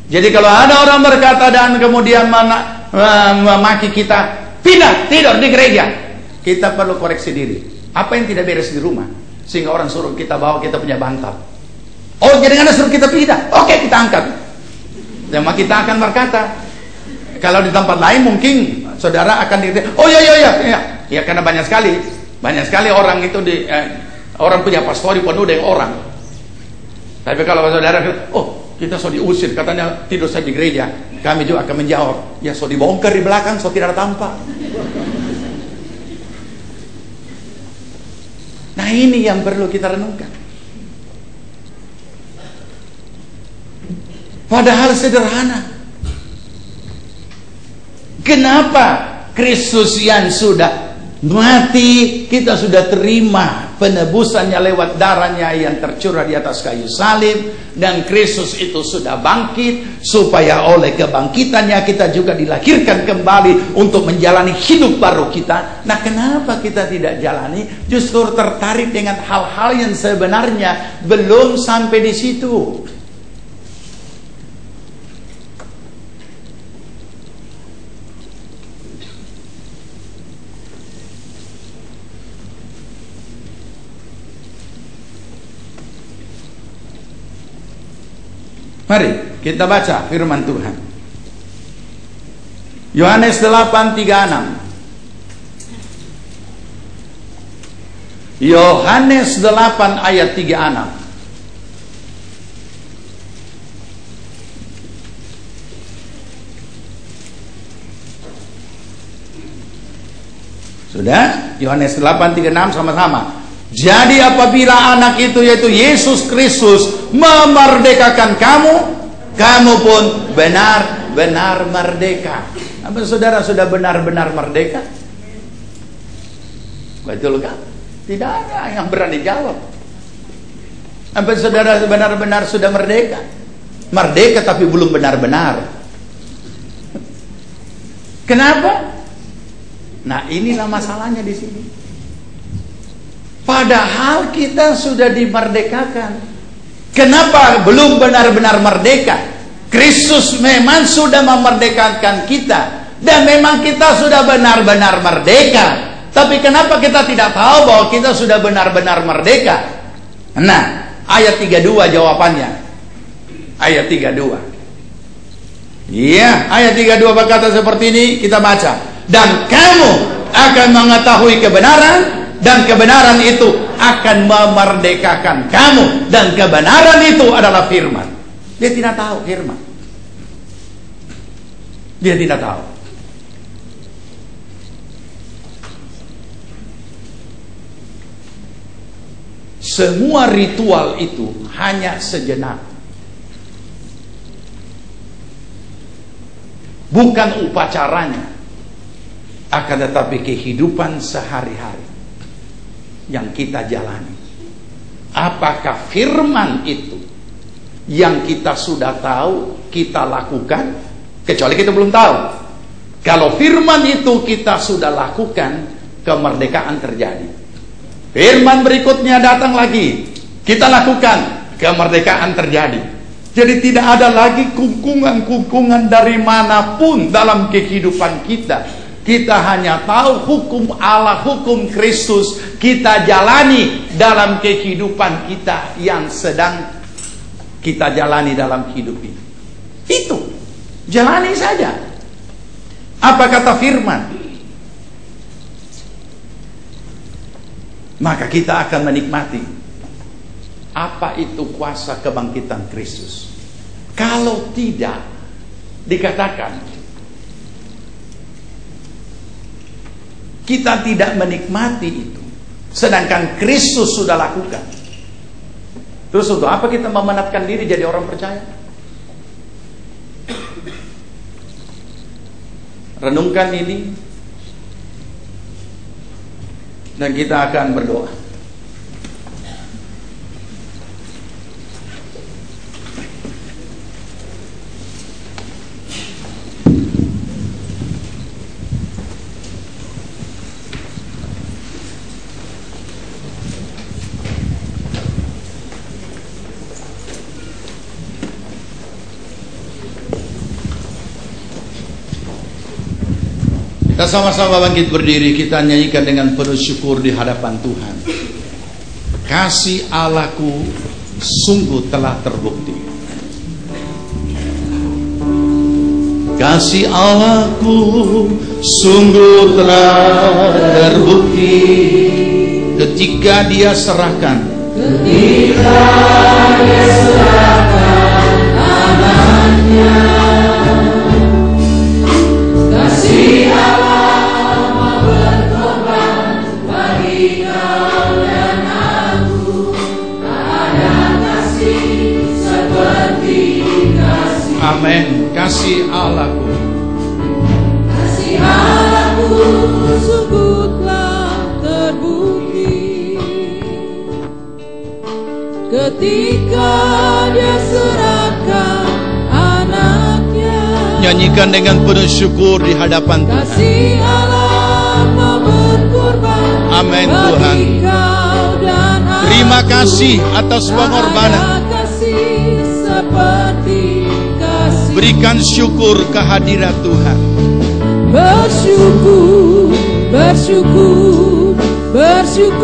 Jadi kalau ada orang berkata dan kemudian memaki kita, pindah tidur di gereja, kita perlu koreksi diri. Apa yang tidak beres di rumah sehingga orang suruh kita bawa kita punya bantal? Oh, jadi Anda suruh kita pindah? Oke, kita angkat. Dan kita akan berkata, kalau di tempat lain mungkin saudara akan dikatakan, oh ya, karena banyak sekali orang itu orang punya pastori penuh dengan orang. Tapi kalau saudara, oh, kita so diusir, katanya tidur saya di gereja, kami juga akan menjawab, ya so dibongkar di belakang, so tidak tampak. Nah, ini yang perlu kita renungkan. Padahal sederhana. Kenapa Kristus yang sudah mati, kita sudah terima penebusannya lewat darahnya yang tercurah di atas kayu salib, dan Kristus itu sudah bangkit, supaya oleh kebangkitannya kita juga dilahirkan kembali untuk menjalani hidup baru kita. Nah, kenapa kita tidak jalani? Justru tertarik dengan hal-hal yang sebenarnya belum sampai di situ. Mari kita baca firman Tuhan. Yohanes 8:36. Yohanes 8 ayat 36. Sudah? Yohanes 8:36 sama-sama. Jadi apabila anak itu, yaitu Yesus Kristus, memerdekakan kamu, kamu pun benar-benar merdeka. Apa saudara sudah benar-benar merdeka? Betul kan? Tidak ada yang berani jawab. Apa saudara benar-benar sudah merdeka? Merdeka tapi belum benar-benar. Kenapa? Nah, inilah masalahnya di sini. Padahal kita sudah dimerdekakan. Kenapa belum benar-benar merdeka? Kristus memang sudah memerdekakan kita, dan memang kita sudah benar-benar merdeka. Tapi kenapa kita tidak tahu bahwa kita sudah benar-benar merdeka? Nah, ayat 32 jawabannya. Ayat 32. Iya, ayat 32 berkata seperti ini, kita baca. Dan kamu akan mengetahui kebenaran, dan kebenaran itu akan memerdekakan kamu, dan kebenaran itu adalah firman. Dia tidak tahu firman. Dia tidak tahu. Semua ritual itu hanya sejenak. Bukan upacaranya, akan tetapi kehidupan sehari-hari yang kita jalani. Apakah firman itu yang kita sudah tahu kita lakukan? Kecuali kita belum tahu. Kalau firman itu kita sudah lakukan, kemerdekaan terjadi. Firman berikutnya datang lagi, kita lakukan, kemerdekaan terjadi. Jadi tidak ada lagi kungkungan-kungkungan dari manapun dalam kehidupan kita. Kita hanya tahu hukum Allah, hukum Kristus. Kita jalani dalam kehidupan kita yang sedang kita jalani dalam hidup ini. Itu, jalani saja. Apa kata firman? Maka kita akan menikmati apa itu kuasa kebangkitan Kristus. Kalau tidak, dikatakan kita tidak menikmati itu, sedangkan Kristus sudah lakukan. Terus untuk apa kita memenatkan diri jadi orang percaya? Renungkan ini, dan kita akan berdoa. Kita sama-sama bangkit berdiri, kita nyanyikan dengan penuh syukur di hadapan Tuhan. Kasih Allahku sungguh telah terbukti. Kasih Allahku sungguh telah terbukti ketika Dia serahkan anaknya. Kasih Allah mau berkorban bagi kau dan aku. Tak ada kasih seperti kasih. Amin. Kasih Allahku, Kasih Allahku sungguh telah terbukti ketika Dia serahkan anaknya. nyanyikan dengan penuh syukur di hadapan Tuhan. Kasih Allah mau berkorban Amin bagi Tuhan. kau dan aku. Terima kasih atas pengorbanan. Tak ada kasih seperti kasih. Berikan syukur kehadirat Tuhan. Bersyukur, bersyukur, bersyukurlah,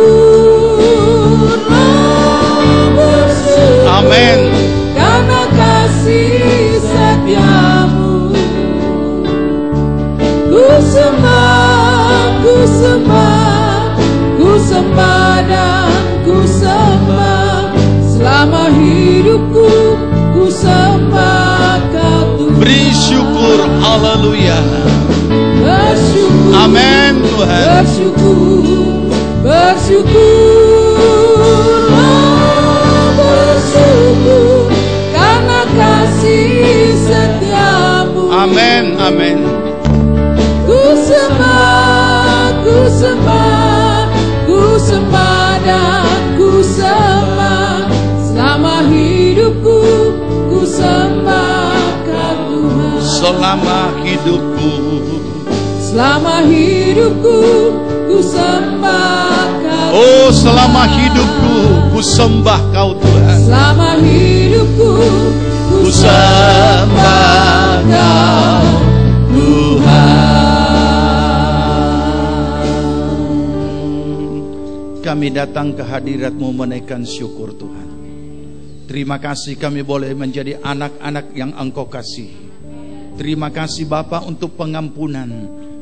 bersyukur. Amin. Karena kasih setiamu. Ku sembah, ku sembah, ku sembah dan ku sembah. Selama hidupku ku sembah kau Tuhan. Beri syukur, haleluya. Bersyukur, Amin Tuhan. bersyukur, bersyukurlah, bersyukur karena kasih setiamu. Amin, amin. Ku sembah, ku sembah, ku sembah dan ku sembah. Selama hidupku ku sembah kau Tuhan. Selama hidupku, Selama hidupku ku sembah kau. oh selama hidupku ku sembah kau Tuhan. Selama hidupku ku Ku sembah kau Tuhan. Kami datang ke hadirat-Mu menaikkan syukur Tuhan. Terima kasih kami boleh menjadi anak-anak yang Engkau kasihi. Terima kasih Bapa untuk pengampunan.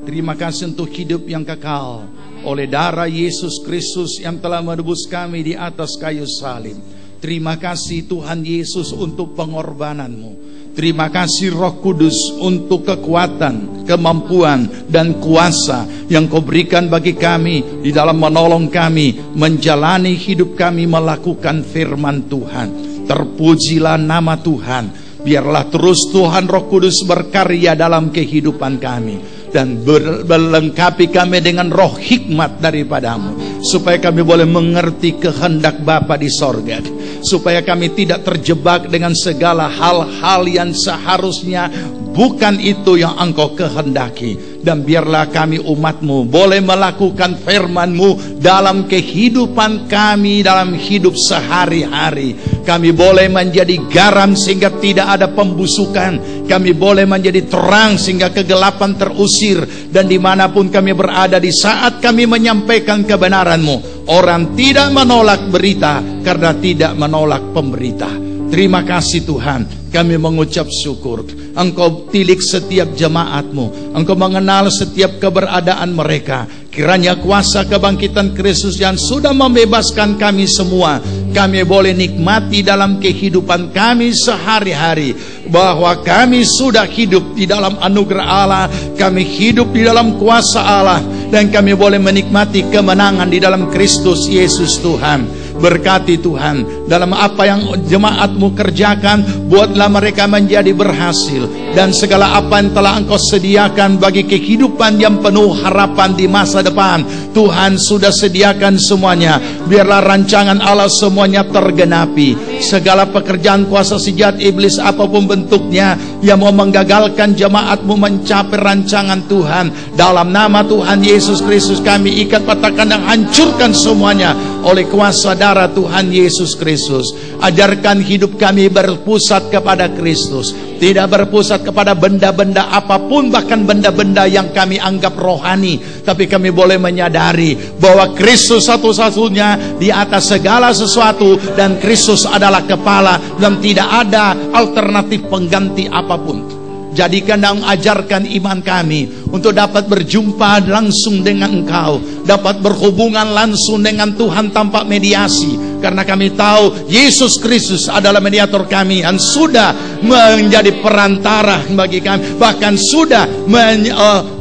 Terima kasih untuk hidup yang kekal oleh darah Yesus Kristus yang telah menebus kami di atas kayu salib. Terima kasih Tuhan Yesus untuk pengorbanan-Mu. Terima kasih Roh Kudus untuk kekuatan, kemampuan dan kuasa yang Kau berikan bagi kami di dalam menolong kami menjalani hidup kami melakukan firman Tuhan. Terpujilah nama Tuhan. Biarlah terus Tuhan Roh Kudus berkarya dalam kehidupan kami dan melengkapi kami dengan roh hikmat daripada-Mu, supaya kami boleh mengerti kehendak Bapa di sorga, supaya kami tidak terjebak dengan segala hal-hal yang seharusnya bukan itu yang Engkau kehendaki. Dan biarlah kami umat-Mu boleh melakukan firman-Mu dalam kehidupan kami, dalam hidup sehari-hari. Kami boleh menjadi garam sehingga tidak ada pembusukan. Kami boleh menjadi terang sehingga kegelapan terusir. Dan dimanapun kami berada, di saat kami menyampaikan kebenaran-Mu, orang tidak menolak berita karena tidak menolak pemberita. Terima kasih Tuhan, kami mengucap syukur. Engkau tilik setiap jemaat-Mu, Engkau mengenal setiap keberadaan mereka. Kiranya kuasa kebangkitan Kristus yang sudah membebaskan kami semua, kami boleh nikmati dalam kehidupan kami sehari-hari. Bahwa kami sudah hidup di dalam anugerah Allah, kami hidup di dalam kuasa Allah, dan kami boleh menikmati kemenangan di dalam Kristus Yesus Tuhan. Berkati Tuhan dalam apa yang jemaat-Mu kerjakan, buatlah mereka menjadi berhasil. Dan segala apa yang telah Engkau sediakan bagi kehidupan yang penuh harapan di masa depan, Tuhan sudah sediakan semuanya. Biarlah rancangan Allah semuanya tergenapi. Segala pekerjaan kuasa sejahat iblis apapun bentuknya yang mau menggagalkan jemaat-Mu mencapai rancangan Tuhan, dalam nama Tuhan Yesus Kristus kami ikat, patahkan dan hancurkan semuanya oleh kuasa darah Tuhan Yesus Kristus. Ajarkan hidup kami berpusat kepada Kristus, tidak berpusat kepada benda-benda apapun, bahkan benda-benda yang kami anggap rohani. Tapi kami boleh menyadari bahwa Kristus satu-satunya di atas segala sesuatu, dan Kristus adalah kepala, dan tidak ada alternatif pengganti apapun. Jadikan dan ajarkan iman kami untuk dapat berjumpa langsung dengan Engkau, dapat berhubungan langsung dengan Tuhan tanpa mediasi. Karena kami tahu Yesus Kristus adalah mediator kami, dan sudah menjadi perantara bagi kami, bahkan sudah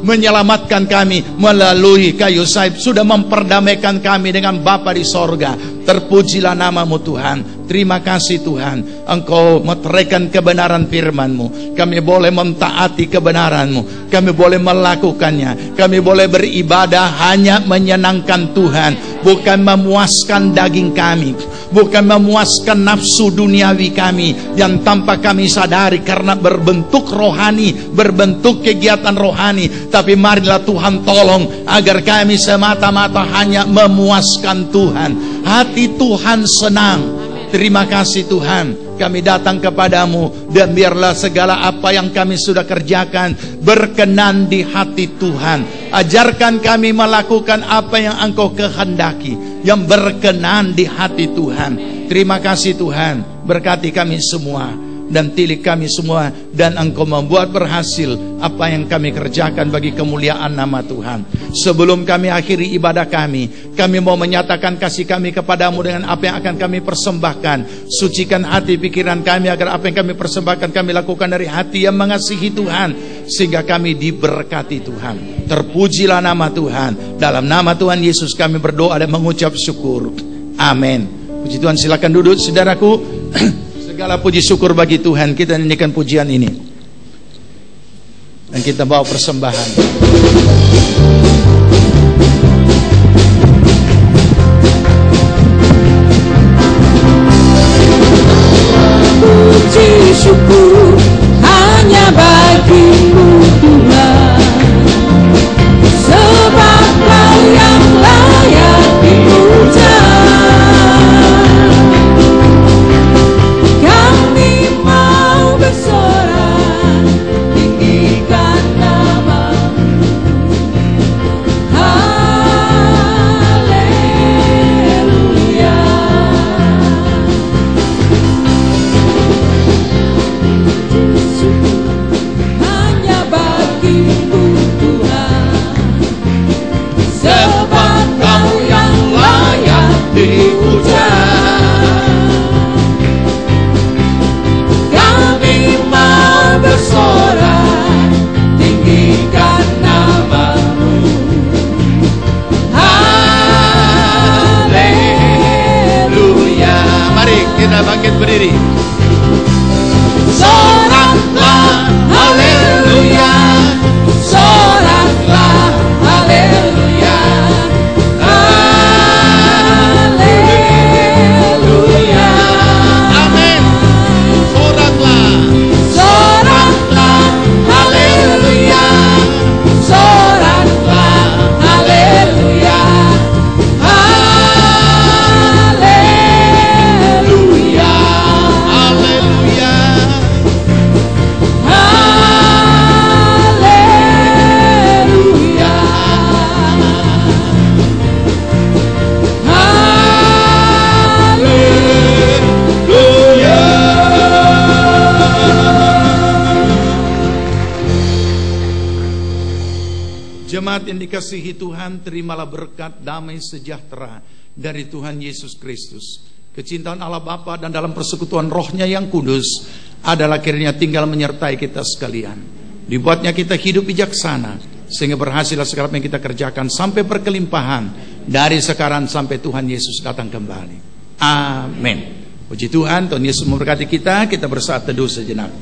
menyelamatkan kami melalui kayu salib, sudah memperdamaikan kami dengan Bapa di sorga. Terpujilah nama-Mu Tuhan. Terima kasih Tuhan, Engkau meteraikan kebenaran firman-Mu. Kami boleh mentaati kebenaran-Mu, kami boleh melakukannya. Kami boleh beribadah hanya menyenangkan Tuhan, bukan memuaskan daging kami, bukan memuaskan nafsu duniawi kami yang tanpa kami sadari karena berbentuk rohani, berbentuk kegiatan rohani. Tapi marilah Tuhan tolong agar kami semata-mata hanya memuaskan Tuhan. Hati Tuhan senang. Terima kasih Tuhan, kami datang kepadamu, dan biarlah segala apa yang kami sudah kerjakan berkenan di hati Tuhan. Ajarkan kami melakukan apa yang Engkau kehendaki, yang berkenan di hati Tuhan. Terima kasih Tuhan, berkati kami semua dan tilik kami semua, dan Engkau membuat berhasil apa yang kami kerjakan bagi kemuliaan nama Tuhan. Sebelum kami akhiri ibadah kami mau menyatakan kasih kami kepadamu dengan apa yang akan kami persembahkan. Sucikan hati pikiran kami agar apa yang kami persembahkan kami lakukan dari hati yang mengasihi Tuhan, sehingga kami diberkati Tuhan. Terpujilah nama Tuhan. Dalam nama Tuhan Yesus kami berdoa dan mengucap syukur. Amin. Puji Tuhan, silakan duduk saudaraku. Segala puji syukur bagi Tuhan. Kita nyanyikan pujian ini dan kita bawa persembahan. Puji syukur hanya bagi-Mu Tuhan, sebab Kau yang layak dipuja. Kita bangkit berdiri. Soraklah haleluya, soraklah haleluya, haleluya. Amin. Soraklah, soraklah Jemaat yang dikasihi Tuhan, terimalah berkat damai sejahtera dari Tuhan Yesus Kristus. Kecintaan Allah Bapa dan dalam persekutuan Roh-Nya yang kudus adalah kiranya tinggal menyertai kita sekalian. Dibuatnya kita hidup bijaksana, sehingga berhasillah segala yang kita kerjakan sampai berkelimpahan dari sekarang sampai Tuhan Yesus datang kembali. Amin. Puji Tuhan, Tuhan Yesus memberkati kita. Kita bersaat teduh sejenak.